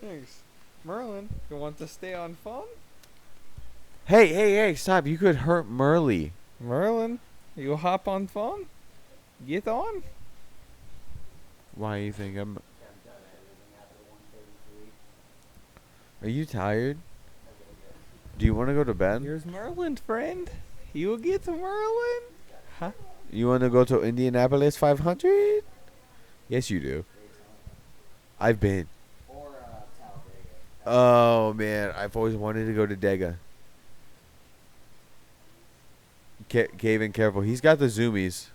Thanks. Merlin, you want to stay on phone? Hey, stop! You could hurt Merle. Merlin, you hop on phone? Get on? Why you think I'm? Are you tired? Do you want to go to bed? Here's Merlin, friend. You get to Merlin? Huh? You want to go to Indianapolis 500? Yes, you do. I've been. Or Talladega. Oh man, I've always wanted to go to Dega. Kevin, careful. He's got the zoomies.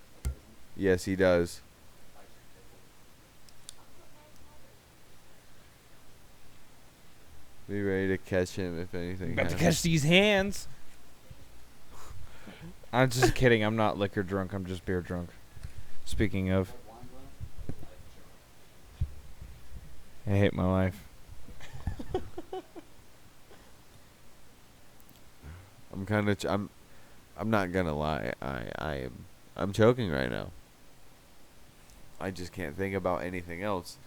Yes, he does. Be ready to catch him if anything About to happens. catch these hands. I'm just kidding. I'm not liquor drunk. I'm just beer drunk. Speaking of, I hate my life. I'm kind of. I'm not gonna lie. I'm choking right now. I just can't think about anything else,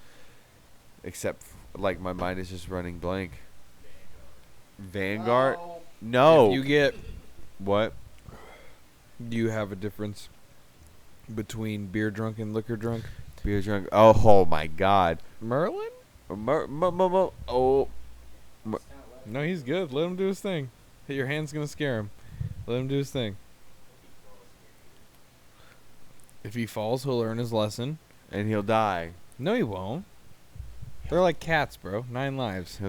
except like my mind is just running blank. Vanguard? No. If you get, What? do you have a difference between beer drunk and liquor drunk? Beer drunk. Oh my God. Merlin? Oh. No, he's good. Let him do his thing. Hey, your hand's gonna scare him. Let him do his thing. If he falls, he'll learn his lesson. And he'll die. No, he won't. They're like cats, bro. 9 lives.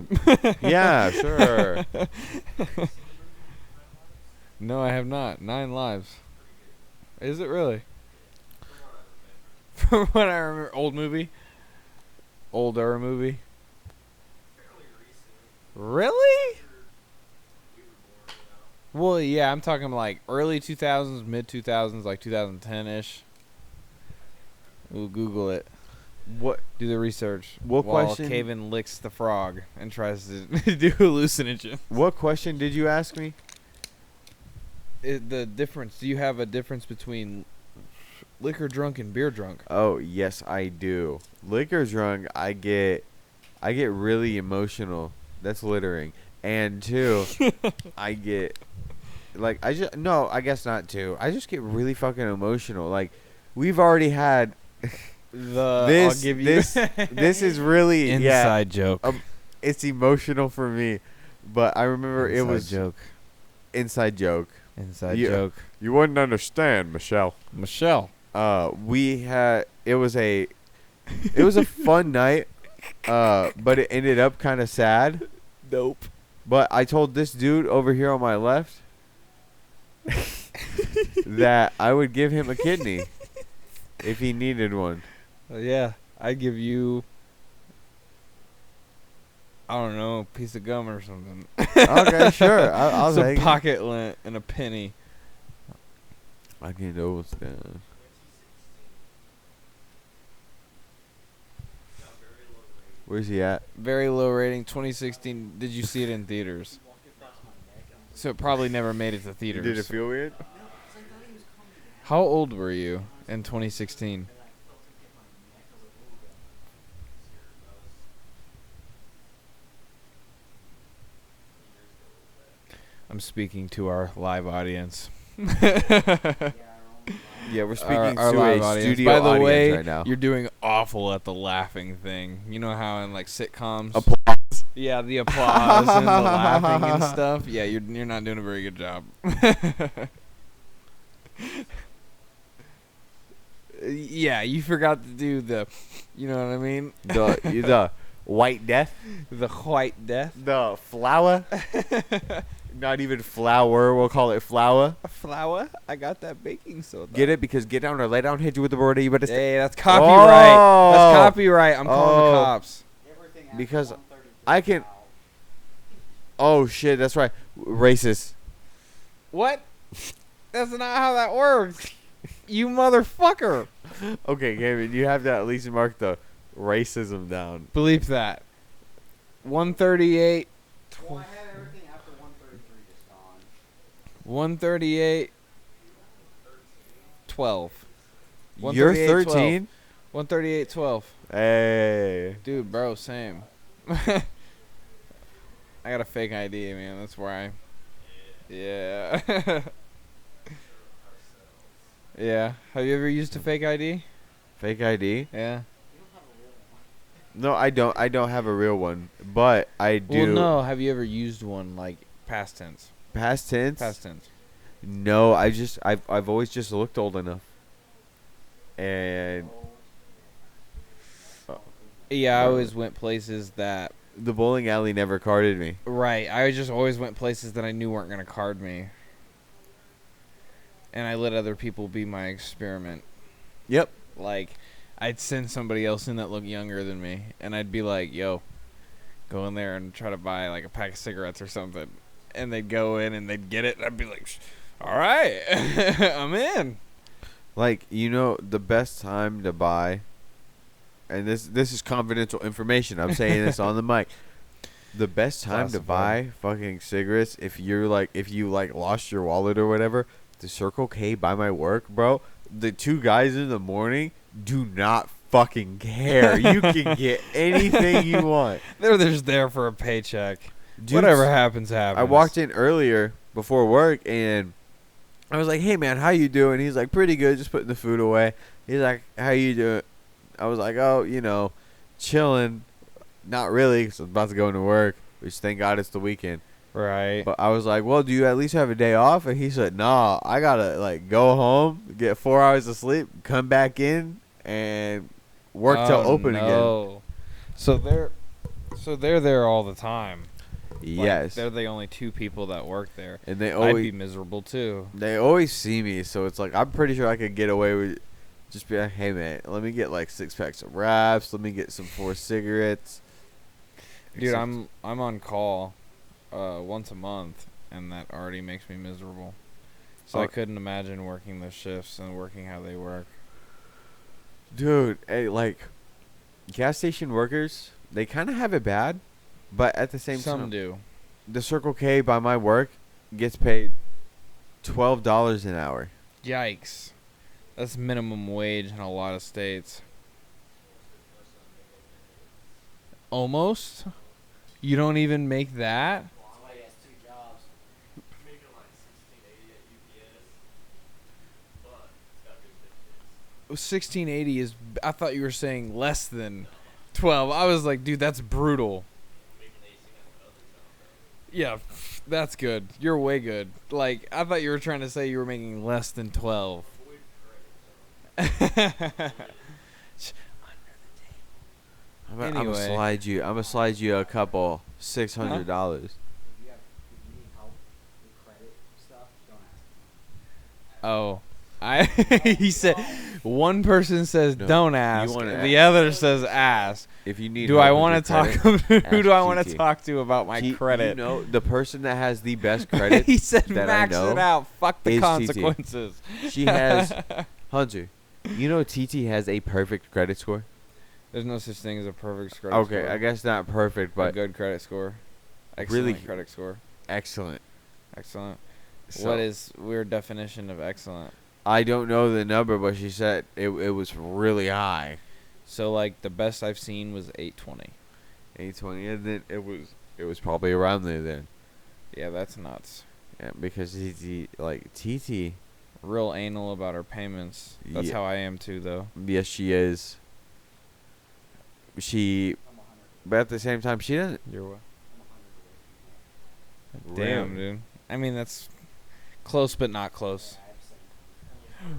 Yeah, sure. No, I have not. 9 lives. Is it really? From what I remember, old movie? Older movie? Really? Well, yeah, I'm talking like early 2000s, mid 2000s, like 2010-ish. We'll Google it. What? Do the research. What while question- Caven licks the frog and tries to do hallucinogen. What question did you ask me? The difference. Do you have a difference between liquor drunk and beer drunk? Oh yes, I do. Liquor drunk, I get really emotional. That's littering. And 2, I get like I guess not 2. I just get really fucking emotional. Like we've already had I'll give you this is really inside joke. It's emotional for me. But I remember it was joke. inside joke. Inside Yeah. joke. You wouldn't understand, Michelle. Michelle. It was a fun night, but it ended up kind of sad. Nope. But I told this dude over here on my left that I would give him a kidney if he needed one. Yeah, I give you. I don't know, a piece of gum or something. Okay, sure. I'll Some take it. pocket lint and a penny. I can understand. Where's he at? Very low rating. 2016. Did you see it in theaters? So it probably never made it to theaters. Did it feel weird? How old were you in 2016? I'm speaking to our live audience. Yeah, we're speaking Our to live a audience. studio By the audience way, right now. you're doing awful at the laughing thing. You know how in like sitcoms, Applause. yeah, the applause and the laughing and stuff. Yeah, you're not doing a very good job. Yeah, you forgot to do the, you know what I mean? The white death. The white death. The flower. Not even flour. We'll call it flour. A flour? I got that baking soda. Get it? Because get down or lay down, hit you with the board. You better stay. Hey, that's copyright. Oh. That's copyright. I'm calling the cops. Because I can. Oh shit! That's right. Racist. What? That's not how that works. You motherfucker. Okay, Gavin, you have to at least mark the racism down. Bleep that. 138. Well, I had everything after 133 just gone. 138. 12. You're 13. 138. 12. Hey. Dude, bro, same. I got a fake ID, man. That's why. Yeah. Yeah. Have you ever used a fake ID? Fake ID? Yeah. No, I don't. I don't have a real one, but I do. Well, no. Have you ever used one like past tense? Past tense? Past tense. No, I've always just looked old enough. And Yeah, I always went places that. the bowling alley never carded me. Right. I just always went places that I knew weren't gonna card me. And I let other people be my experiment. Yep. Like, I'd send somebody else in that looked younger than me, and I'd be like, yo, go in there and try to buy, like, a pack of cigarettes or something. And they'd go in and they'd get it, and I'd be like, all right, I'm in. Like, you know, the best time to buy, and this is confidential information. I'm saying this on the mic. The best time to buy fucking cigarettes, if you lost your wallet or whatever, the Circle K by my work, bro. The two guys in the morning do not fucking care. You can get anything you want. They're just there for a paycheck. Dudes, Whatever happens, happens. I walked in earlier before work, and I was like, hey, man, how you doing? He's like, pretty good, just putting the food away. He's like, how you doing? I was like, oh, you know, chilling. Not really, because I'm about to go into work, which thank God it's the weekend. Right. But I was like, well, do you at least have a day off? And he said, nah, I got to, like, go home, get 4 hours of sleep, come back in, and work till open again. So they're there all the time. Yes. Like, they're the only two people that work there. And they I'd always be miserable, too. They always see me, so it's like I'm pretty sure I could get away with just be like, hey man, let me get like 6 packs of wraps, let me get some 4 cigarettes. Dude, Except- I'm on call once a month, and that already makes me miserable. So I couldn't imagine working those shifts and working how they work. Dude, hey, like gas station workers, they kind of have it bad, but at the same Some time, do. the Circle K by my work gets paid $12 an hour. Yikes. That's minimum wage in a lot of states. Almost? You don't even make that? Somebody has 2 jobs. Making like 1680 at UPS, but it's got good benefits. 1680 is. I thought you were saying less than 12. I was like, dude, that's brutal. Making 18 at my other job. Yeah, that's good. You're way good. Like, I thought you were trying to say you were making less than 12. I'm gonna Anyway. slide you a couple $600. If you need help with credit stuff, don't ask. Oh, he said, one person says No, don't you ask, wanna the ask. other says ask. If you need Do help I with want your to talk? credit, Who do ask I want TT. to talk to about my credit? You know, the person that has the best credit, He said that max I know it out. Fuck the is TT. consequences. she has Hunter. You know TT has a perfect credit score? There's no such thing as a perfect credit score. Okay, I guess not perfect, A but good credit score. Really Excellent credit score. excellent. Excellent. So, What is your definition of excellent? I don't know the number, but she said it was really high. So like the best I've seen was 820. 820, and then it was probably around there then. Yeah, that's nuts. Yeah, because TT, Real anal about her payments. That's Yeah. how I am too, though. yes, she is. But at the same time, she doesn't. You're what? Really? Damn, dude. I mean, that's close, but not close.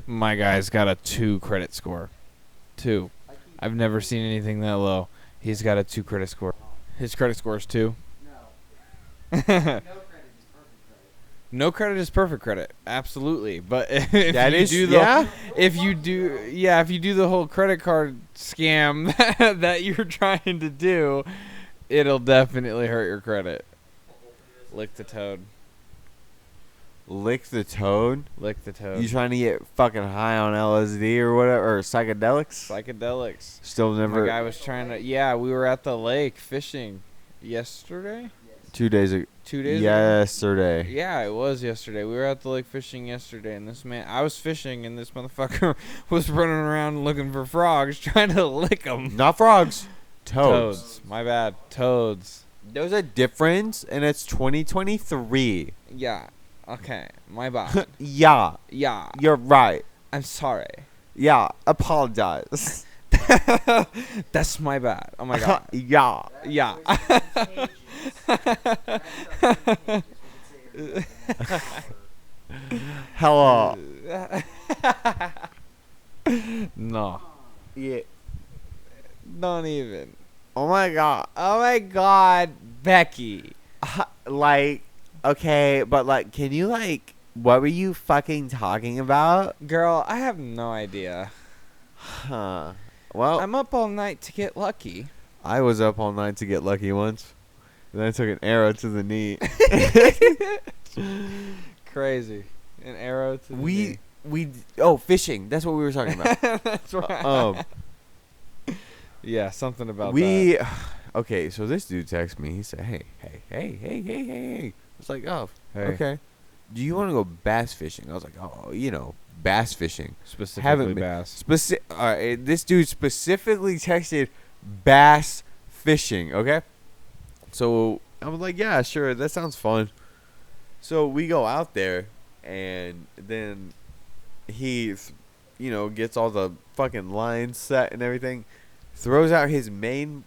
My guy's got a 2 credit score. 2. I've never seen anything that low. He's got a 2 credit score. His credit score is 2. No. No credit is perfect credit. Absolutely. But if That you is- do the yeah? if you do the whole credit card scam that you're trying to do, it'll definitely hurt your credit. Lick the toad. Lick the toad. Lick the toad. You trying to get fucking high on LSD or whatever, or psychedelics? Psychedelics. Still My never. guy was trying to. Yeah, we were at the lake fishing yesterday. 2 days ago. 2 days ago. Yesterday. Yeah, it was yesterday. We were at the lake fishing yesterday, and this man, I was fishing, and this motherfucker was running around looking for frogs, trying to lick them. Not frogs. Toads. My bad. Toads. There's a difference, and it's 2023. Yeah. Okay. My bad. Yeah, Yeah. you're right. I'm sorry. Yeah, apologize. That's my bad. Oh my god. Yeah. Yeah. Hello. No. Yeah. Don't even. Oh my god. Oh my god, Becky. Like, okay, but like, can you like, what were you fucking talking about? Girl, I have no idea. Huh. Well, I'm up all night to get lucky. I was up all night to get lucky once. Then I took an arrow to the knee. Crazy. An arrow to the knee. Fishing. That's what we were talking about. That's right. Yeah, something about that. Okay, so this dude texted me. He said, hey. I was like, oh, Hey. okay. Do you want to go bass fishing? I was like, oh, bass fishing. Specifically Haven't been- bass. This dude specifically texted bass fishing, okay? So I was like, yeah, sure, that sounds fun. So we go out there, and then he, gets all the fucking lines set and everything, throws out his main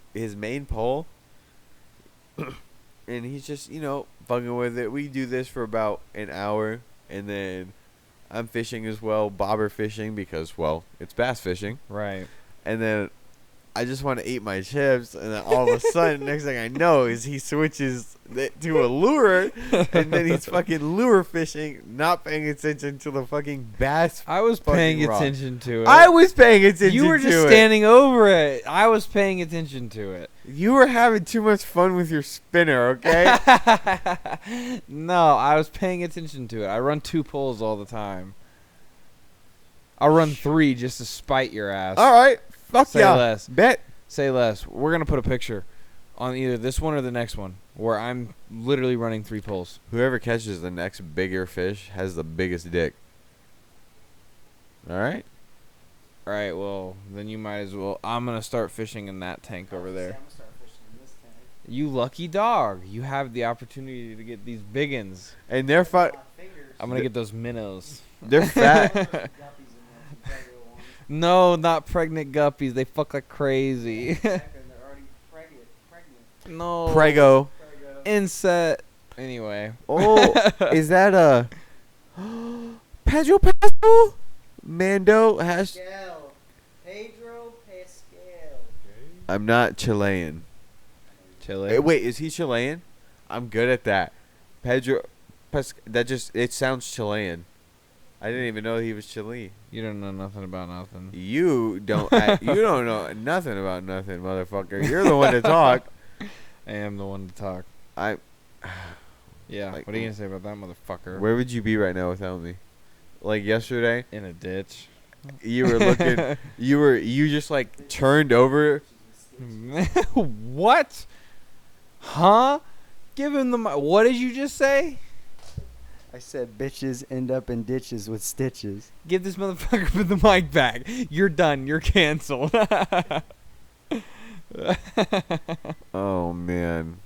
pole, and he's just, fucking with it. We do this for about an hour, and then I'm fishing as well, bobber fishing, because, well, it's bass fishing. Right. And then I just want to eat my chips, and then all of a sudden, next thing I know is he switches to a lure, and then he's fucking lure fishing, not paying attention to the fucking bass. I was fucking paying rod. attention to it. I was paying attention. You were to just it. standing over it. I was paying attention to it. You were having too much fun with your spinner, okay? No, I was paying attention to it. I run 2 poles all the time. I'll run 3 just to spite your ass. All right, fuck Say yeah. less. Bet. Say less. We're going to put a picture on either this one or the next one where I'm literally running 3 poles. Whoever catches the next bigger fish has the biggest dick. All right. All right, well, then you might as well. I'm going to start fishing in that tank over there. You lucky dog. You have the opportunity to get these biggins. And they're I'm going to get those minnows. they're fat. No, not pregnant guppies. They fuck like crazy. No. Prego. Inset. Anyway. Oh, is that a Pedro Pascal? Mando has. Pedro Pascal. I'm not Chilean. Chile. Wait, is he Chilean? I'm good at that. Pedro Pascal. It sounds Chilean. I didn't even know he was Chilean. You don't know nothing about nothing. You don't. You don't know nothing about nothing, motherfucker. You're the one to talk. I am the one to talk. I. Yeah. Like, what are you gonna say about that motherfucker? Where would you be right now without me? Like yesterday, In a ditch. you were looking. You just like turned over. What? Huh? Give him the. What did you just say? I said bitches end up in ditches with stitches. Give this motherfucker the mic back. You're done. You're canceled. Oh man,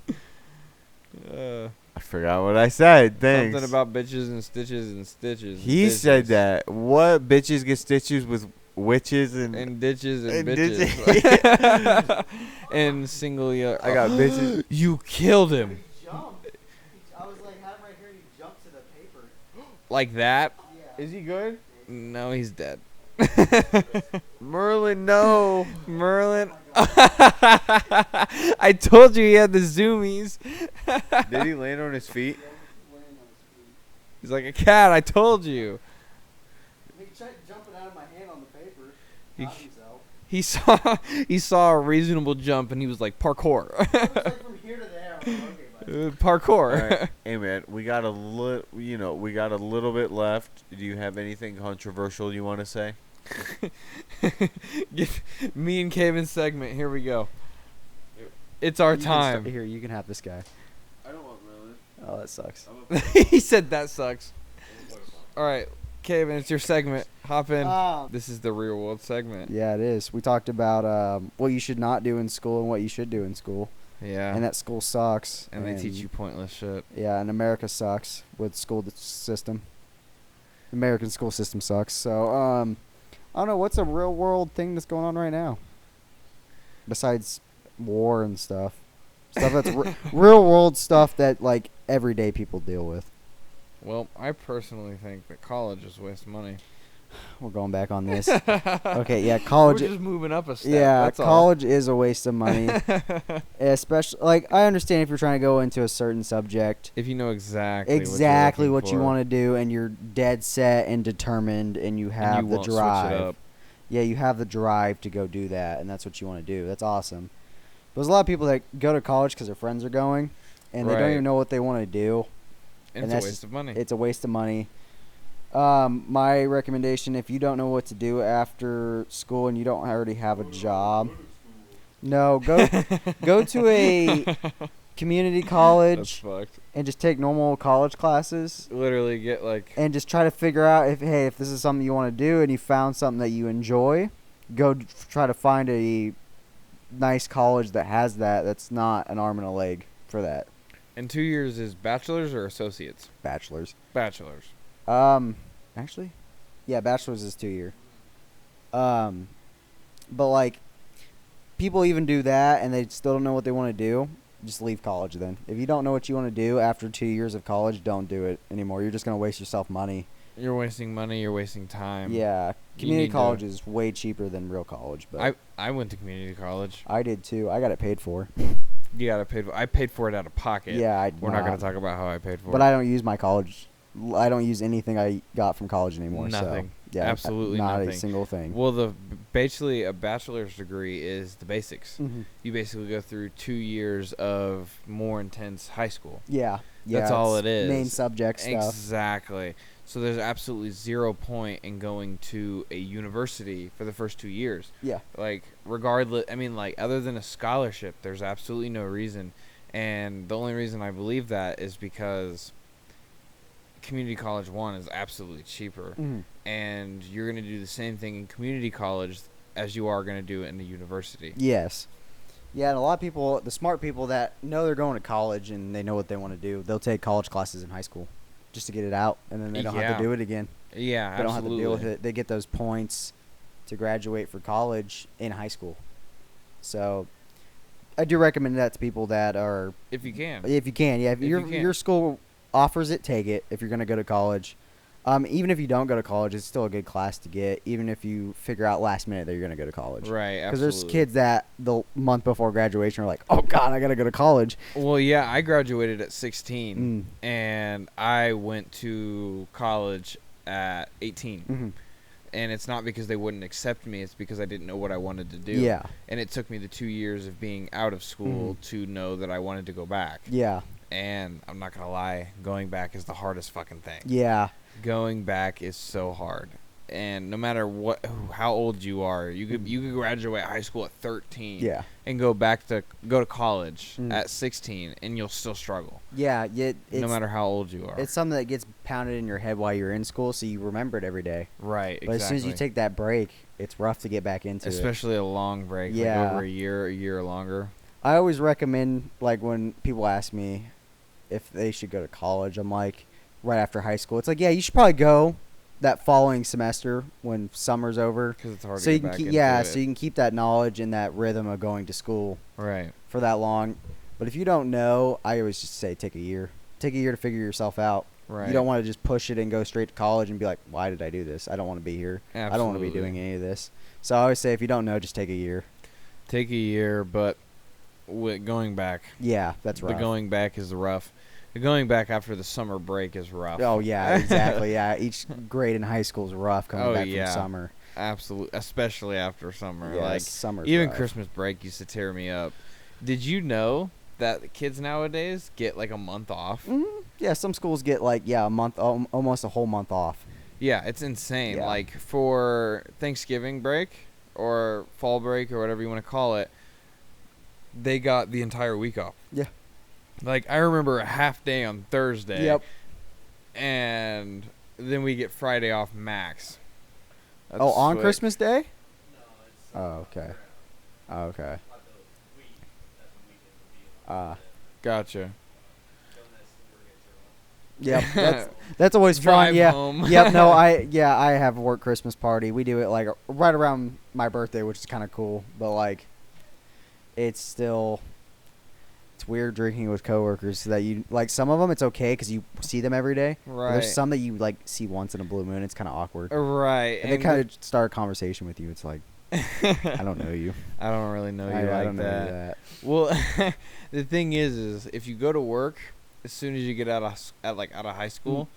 Uh, I forgot what I said. Thanks. something about bitches and stitches and stitches. and He said stitches. that. What bitches get stitches with witches and And ditches and And bitches. And single year. I got bitches. You killed him. Jumped. I was like, have him right here. He jumped to the paper. Like that? Yeah. Is he good? No, he's dead. Merlin, no. Merlin. I told you he had the zoomies. Did he land on his feet? He's like a cat. I told you. He tried jumping out of my hand on the paper. He- Got himself. He saw a reasonable jump and he was like parkour. It was like from here to there. I was like, okay, bud. Parkour. All right. Hey man, we got a little bit left. Do you have anything controversial you want to say? Me and Caven's segment. Here we go. It's our You can start- time. Here, you can have this guy. I don't want Merlin. Oh, that sucks. He said that sucks. All right, Caven, it's your segment. Hop in. This is the real world segment. Yeah, it is. We talked about what you should not do in school and what you should do in school, Yeah. and that school sucks. And they teach you pointless shit. Yeah, and America sucks with school system. American school system sucks. So, I don't know what's a real world thing that's going on right now, besides war and stuff. Stuff that's real world stuff that like everyday people deal with. Well, I personally think that college is a waste of money. We're going back on this. Okay, yeah, college. We're just moving up a step. Yeah, that's all. college is a waste of money. Especially, like, I understand if you're trying to go into a certain subject, If you know exactly what you want to do, and you're dead set and determined, and you have the drive. Switch it up. Yeah, you have the drive to go do that, and that's what you want to do. That's awesome. But there's a lot of people that go to college because their friends are going, and they don't Right. even know what they want to do. And And it's a that's waste of money. It's a waste of money. My recommendation, if you don't know what to do after school and you don't already have a job, no, go to a community That's college fucked. and just take normal college classes Literally get like and just try to figure out if this is something you want to do and you found something that you enjoy, try to find a nice college that has that. That's not an arm and a leg for that. And 2 years is bachelor's or associates? Bachelor's. Bachelor's. Actually, yeah, bachelor's is 2 year. But like, people even do that and they still don't know what they want to do. Just leave college then. If you don't know what you want to do after 2 years of college, don't do it anymore. You're just gonna waste yourself money. You're wasting money. You're wasting time. Yeah, you community need college to- is way cheaper than real college. But I went to community college. I did too. I got it paid for. You gotta pay. I paid for it out of pocket. Yeah, We're not gonna talk about how I paid for But it. I don't use my college. I don't use anything I got from college anymore. Nothing. So, yeah, Absolutely not a nothing. single thing. Well, basically a bachelor's degree is the basics. Mhm. You basically go through 2 years of more intense high school. Yeah, That's all it's it is. Main subject stuff. Exactly. So there's absolutely 0 point in going to a university for the first 2 years. Yeah. Like, regardless, I mean, like, other than a scholarship, there's absolutely no reason. And the only reason I believe that is because community college, one, is absolutely cheaper. Mhm. And you're going to do the same thing in community college as you are going to do it in the university. Yes. Yeah, and a lot of people, the smart people that know they're going to college and they know what they want to do, they'll take college classes in high school just to get it out, and then they don't have Yeah. to do it again. Yeah, They don't absolutely. have to deal with it. They get those points to graduate for college in high school. So I do recommend that to people that are, If you can. if you can, yeah, if If you can. your school offers it, take it if you're going to go to college. Even if you don't go to college, it's still a good class to get, even if you figure out last minute that you're going to go to college. Right, Because absolutely. there's kids that the month before graduation are like, oh, God, I got to go to college. Well, yeah, I graduated at 16, Mm. and I went to college at 18. Mm-hmm. And it's not because they wouldn't accept me, it's because I didn't know what I wanted to do. Yeah. And it took me the 2 years of being out of school to know that I wanted to go back. Yeah. And I'm not going to lie, going back is the hardest fucking thing. Yeah. Going back is so hard. and no matter how old you are, you could graduate high school at 13. Yeah. And go to college Mm. at 16, and you'll still struggle. Yeah, No matter how old you are. it's something that gets pounded in your head while you're in school, so you remember it every day. Right. But as soon as you take that break, it's rough to get back into it. especially a long break, Yeah. like over a year or longer. I always recommend, like, when people ask me if they should go to college, I'm like, right after high school, it's like, yeah, you should probably go that following semester when summer's over. Because it's hard So to you get can back keep, into yeah, it. so you can keep that knowledge and that rhythm of going to school Right. for that long. But if you don't know, I always just say take a year. Take a year to figure yourself out. Right. You don't want to just push it and go straight to college and be like, why did I do this? I don't want to be here. I don't want to be doing any of this. So I always say if you don't know, just take a year. Take a year, but going back. Yeah, that's right. The going back is rough. The going back after the summer break is rough. Oh, yeah, exactly. Yeah, each grade in high school is rough coming back from summer. Absolutely, especially after summer. Yeah, like summer's even rough. Christmas break used to tear me up. Did you know that the kids nowadays get like a month off? Yeah, some schools get like, a month, almost a whole month off. Yeah, it's insane. Yeah. Like for Thanksgiving break or fall break or whatever you want to call it, they got the entire week off. Yeah. Like I remember a half day on Thursday. Yep. And then we get Friday off max. That's On slick. Christmas Day? No, it's Oh, okay. Oh, okay. like the week that the weekend would be on. Gotcha. Yep, that's always fun. Drive Yeah. home. Yep. No, I have a work Christmas party. We do it like right around my birthday, which is kind of cool. But like, it's weird drinking with coworkers that you like. Some of them it's okay because you see them every day. But Right. there's some that you like see once in a blue moon. It's kind of awkward. Right. And they kind of start a conversation with you. It's like, I don't know you. I don't really know you I like don't know that. you that. Well, the thing is if you go to work, as soon as you get out of high school,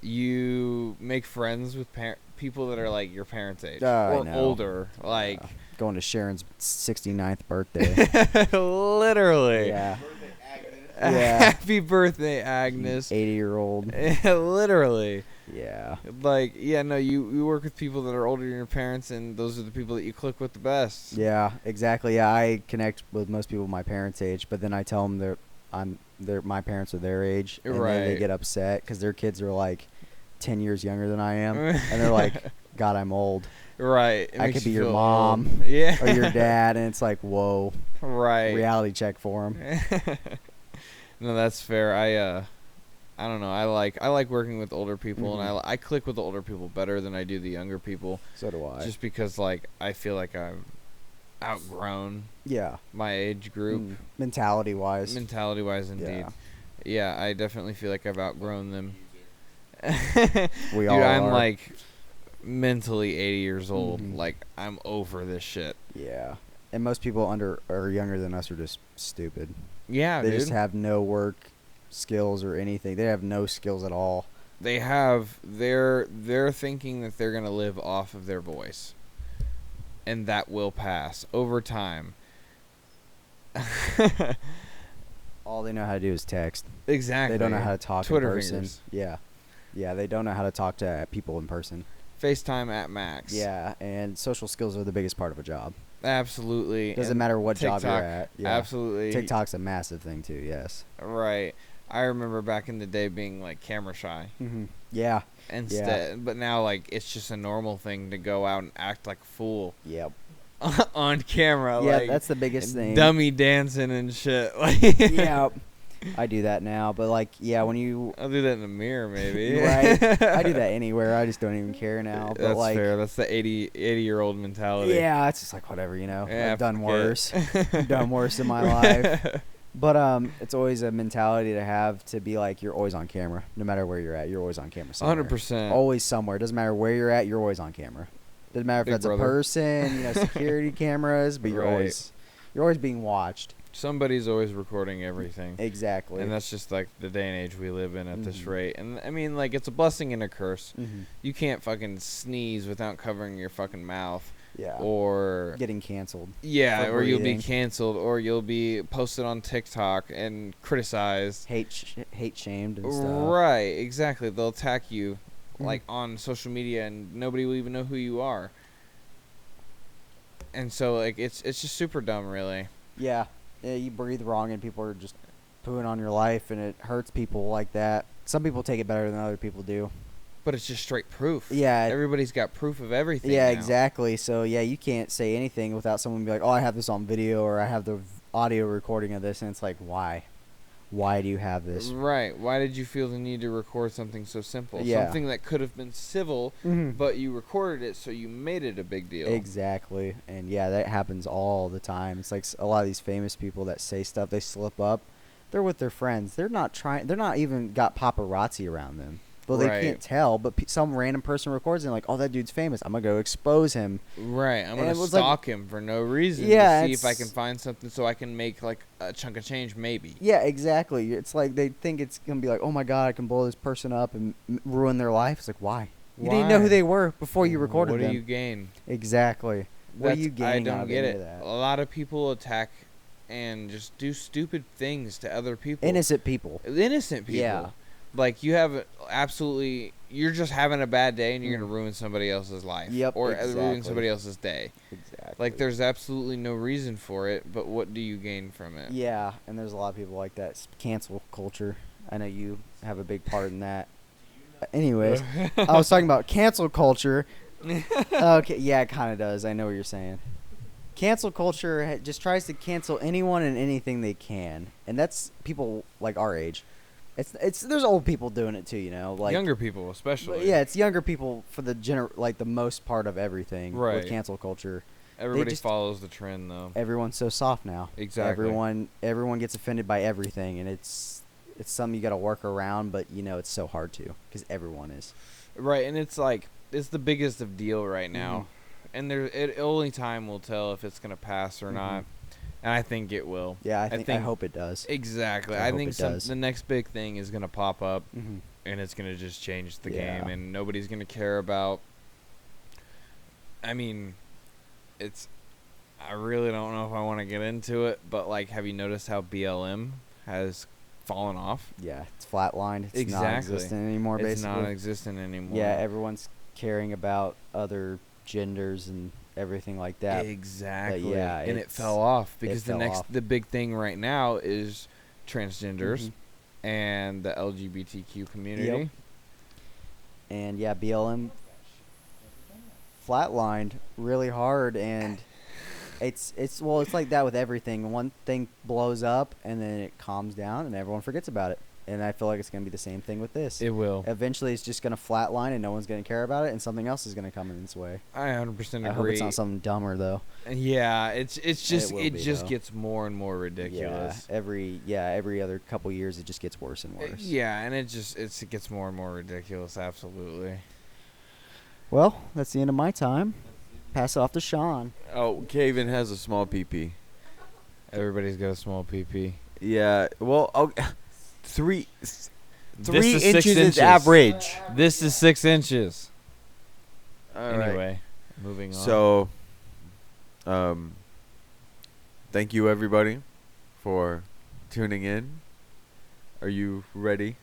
you make friends with people that are like your parents' age I or know. older. Like Going to Sharon's 69th birthday. literally. Yeah. Yeah. Happy birthday, Agnes. 80-year-old. Literally. Yeah. Like, yeah, no, you work with people that are older than your parents, and those are the people that you click with the best. Yeah, exactly. Yeah, I connect with most people my parents' age, but then I tell them my parents are their age, and then they Right. get upset because their kids are like 10 years younger than I am, and they're like, "God, I'm old. Right. It I makes could be you your feel mom old. Yeah. or your dad," and it's like, "Whoa, Right. reality check for them." No, that's fair. I don't know. I like working with older people, and I click with the older people better than I do the younger people, So do I. just because like I feel like I've outgrown Yeah, my age group, mentality wise. mentality wise. Indeed. Yeah, I definitely feel like I've outgrown them. We Dude, all I'm are. like mentally 80 years old. Mhm. Like I'm over this shit. Yeah, and most people under or younger than us are just stupid. Yeah, They dude. just have no work skills or anything. They have no skills at all. They have they're thinking that they're gonna live off of their voice, and that will pass over time. All they know how to do is text. Exactly. They don't know how to talk Twitter in person. fingers. Yeah, they don't know how to talk to people in person. FaceTime at max. Yeah, and social skills are the biggest part of a job. Absolutely. Doesn't And matter what job you're TikTok, at. Yeah. Absolutely. TikTok's a massive thing too. Yes. Right. I remember back in the day being like camera shy. Mm-hmm. Yeah. Instead, but now like it's just a normal thing to go out and act like a fool Yep. on camera. Yeah, like, that's the biggest thing. dummy dancing and shit. Like, Yeah. I do that now, but like, yeah, when you I'll do that in the mirror, maybe. right, I do that anywhere. I just don't even care now. But That's like, fair. That's the 80-year-old mentality. yeah, it's just like whatever, you know. Yeah, I've done fuck worse. it. Done worse in my life. But it's always a mentality to have to be like you're always on camera, no matter where you're at. You're always on camera. Somewhere. 100%. Always somewhere. Doesn't matter where you're at. You're always on camera. Doesn't matter if Big that's brother. a person, you know, security cameras, but you're Right. always being watched. Somebody's always recording everything. Exactly. And that's just like the day and age we live in at this Mhm. rate. And I mean, like, it's a blessing and a curse. Mhm. You can't fucking sneeze without covering your fucking mouth. Yeah. Or Getting canceled. yeah, for or you'll be breathing. canceled, or you'll be posted on TikTok and criticized. Hate shamed and stuff. Right, exactly. They'll attack you like on social media, and nobody will even know who you are. And so like it's just super dumb, really. Yeah. Yeah, you breathe wrong and people are just pooing on your life, and it hurts people like that. Some people take it better than other people do. But it's just straight proof. Yeah. Everybody's got proof of everything. Yeah, now. exactly. So, yeah, you can't say anything without someone be like, oh, I have this on video, or I have the audio recording of this. And it's like, why? Why do you have this? Right. Why did you feel the need to record something so simple? Yeah. Something that could have been civil, but you recorded it, so you made it a big deal. Exactly. And, yeah, that happens all the time. It's like a lot of these famous people that say stuff, they slip up. They're with their friends. They're not even got paparazzi around them. Well, they Right. can't tell, but some random person records it and like, oh, that dude's famous. I'm going to go expose him. Right. I'm And going it to was like- stalk him for no reason Yeah, to see if I it's- can find something so I can make, like, a chunk of change, maybe. Yeah, exactly. It's like they think it's going to be like, oh, my God, I can blow this person up and ruin their life. It's like, why? You didn't know Why? who they were before you recorded What them. do you gain? Exactly. What do you gain I out don't of get any it. of that? A lot of people attack and just do stupid things to other people. Innocent people. Innocent people. Yeah. Like, you have absolutely... You're just having a bad day, and you're going to ruin somebody else's life. Yep, Or exactly. ruin somebody else's day. Exactly. Like, there's absolutely no reason for it, but what do you gain from it? Yeah, and there's a lot of people like that. It's cancel culture. I know you have a big part in that. Anyways, I was talking about cancel culture. Okay, yeah, it kind of does. I know what you're saying. Cancel culture just tries to cancel anyone and anything they can, and that's people like our age. It's there's old people doing it too, you know, like Younger people, but especially. yeah, it's younger people for the like the most part of everything Right. with cancel culture. Everybody just- follows the trend, though. Everyone's so soft now. Exactly. Everyone gets offended by everything, and it's something you got to work around, but you know it's so hard to because everyone is. Right, and it's like, it's the biggest of deal right now. Mhm. And only time will tell if it's going to pass or Mhm. not. And I think it will. Yeah, I hope it does. Exactly. I I hope think it does. the next big thing is going to pop up, Mm-hmm. and it's going to just change the Yeah. game, and nobody's going to care about... I mean, it's... I really don't know if I want to get into it, but, like, have you noticed how BLM has fallen off? Yeah, it's flatlined. It's Exactly. non-existent anymore, It's basically. non-existent anymore. Yeah, everyone's caring about other genders and everything like that. Exactly. yeah, and it it's- fell off because fell off. the big thing right now is transgenders Mhm. and the LGBTQ community. Yep. And yeah, BLM flatlined really hard, and it's like that with everything. One thing blows up and then it calms down and everyone forgets about it. And I feel like it's going to be the same thing with this. It will. Eventually it's just going to flatline and no one's going to care about it, and something else is going to come in its way. I 100% agree. I hope it's not something dumber though. And yeah, it's just will it be, just though. gets more and more ridiculous. Every other couple years it just gets worse and worse. Yeah, and it gets more and more ridiculous. Absolutely. Well, that's the end of my time. Pass it off to Sean. Oh, Caven has a small PP. Everybody's got a small PP. Yeah. Well, three This inches is 6 is inches. average. This is 6 inches. All right. Anyway, moving on. So, thank you everybody for tuning in. Are you ready?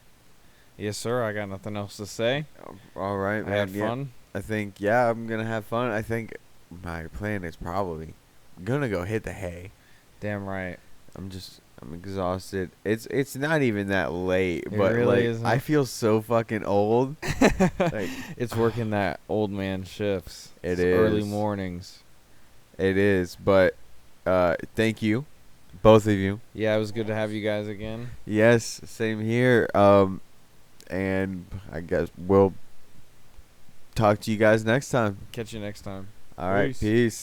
Yes, sir. I got nothing else to say. All right, I man. had Yeah. fun. I think I'm gonna have fun. I think my plan is probably gonna go hit the hay. Damn right. I'm exhausted. It's not even that late, It but really like isn't. I feel so fucking old. Like It's working that old man shifts. It It's early is. mornings. it is, but thank you, both of you. Yeah, it was good to have you guys again. Yes, same here. And I guess we'll talk to you guys next time. Catch you next time. All right, Peace. peace.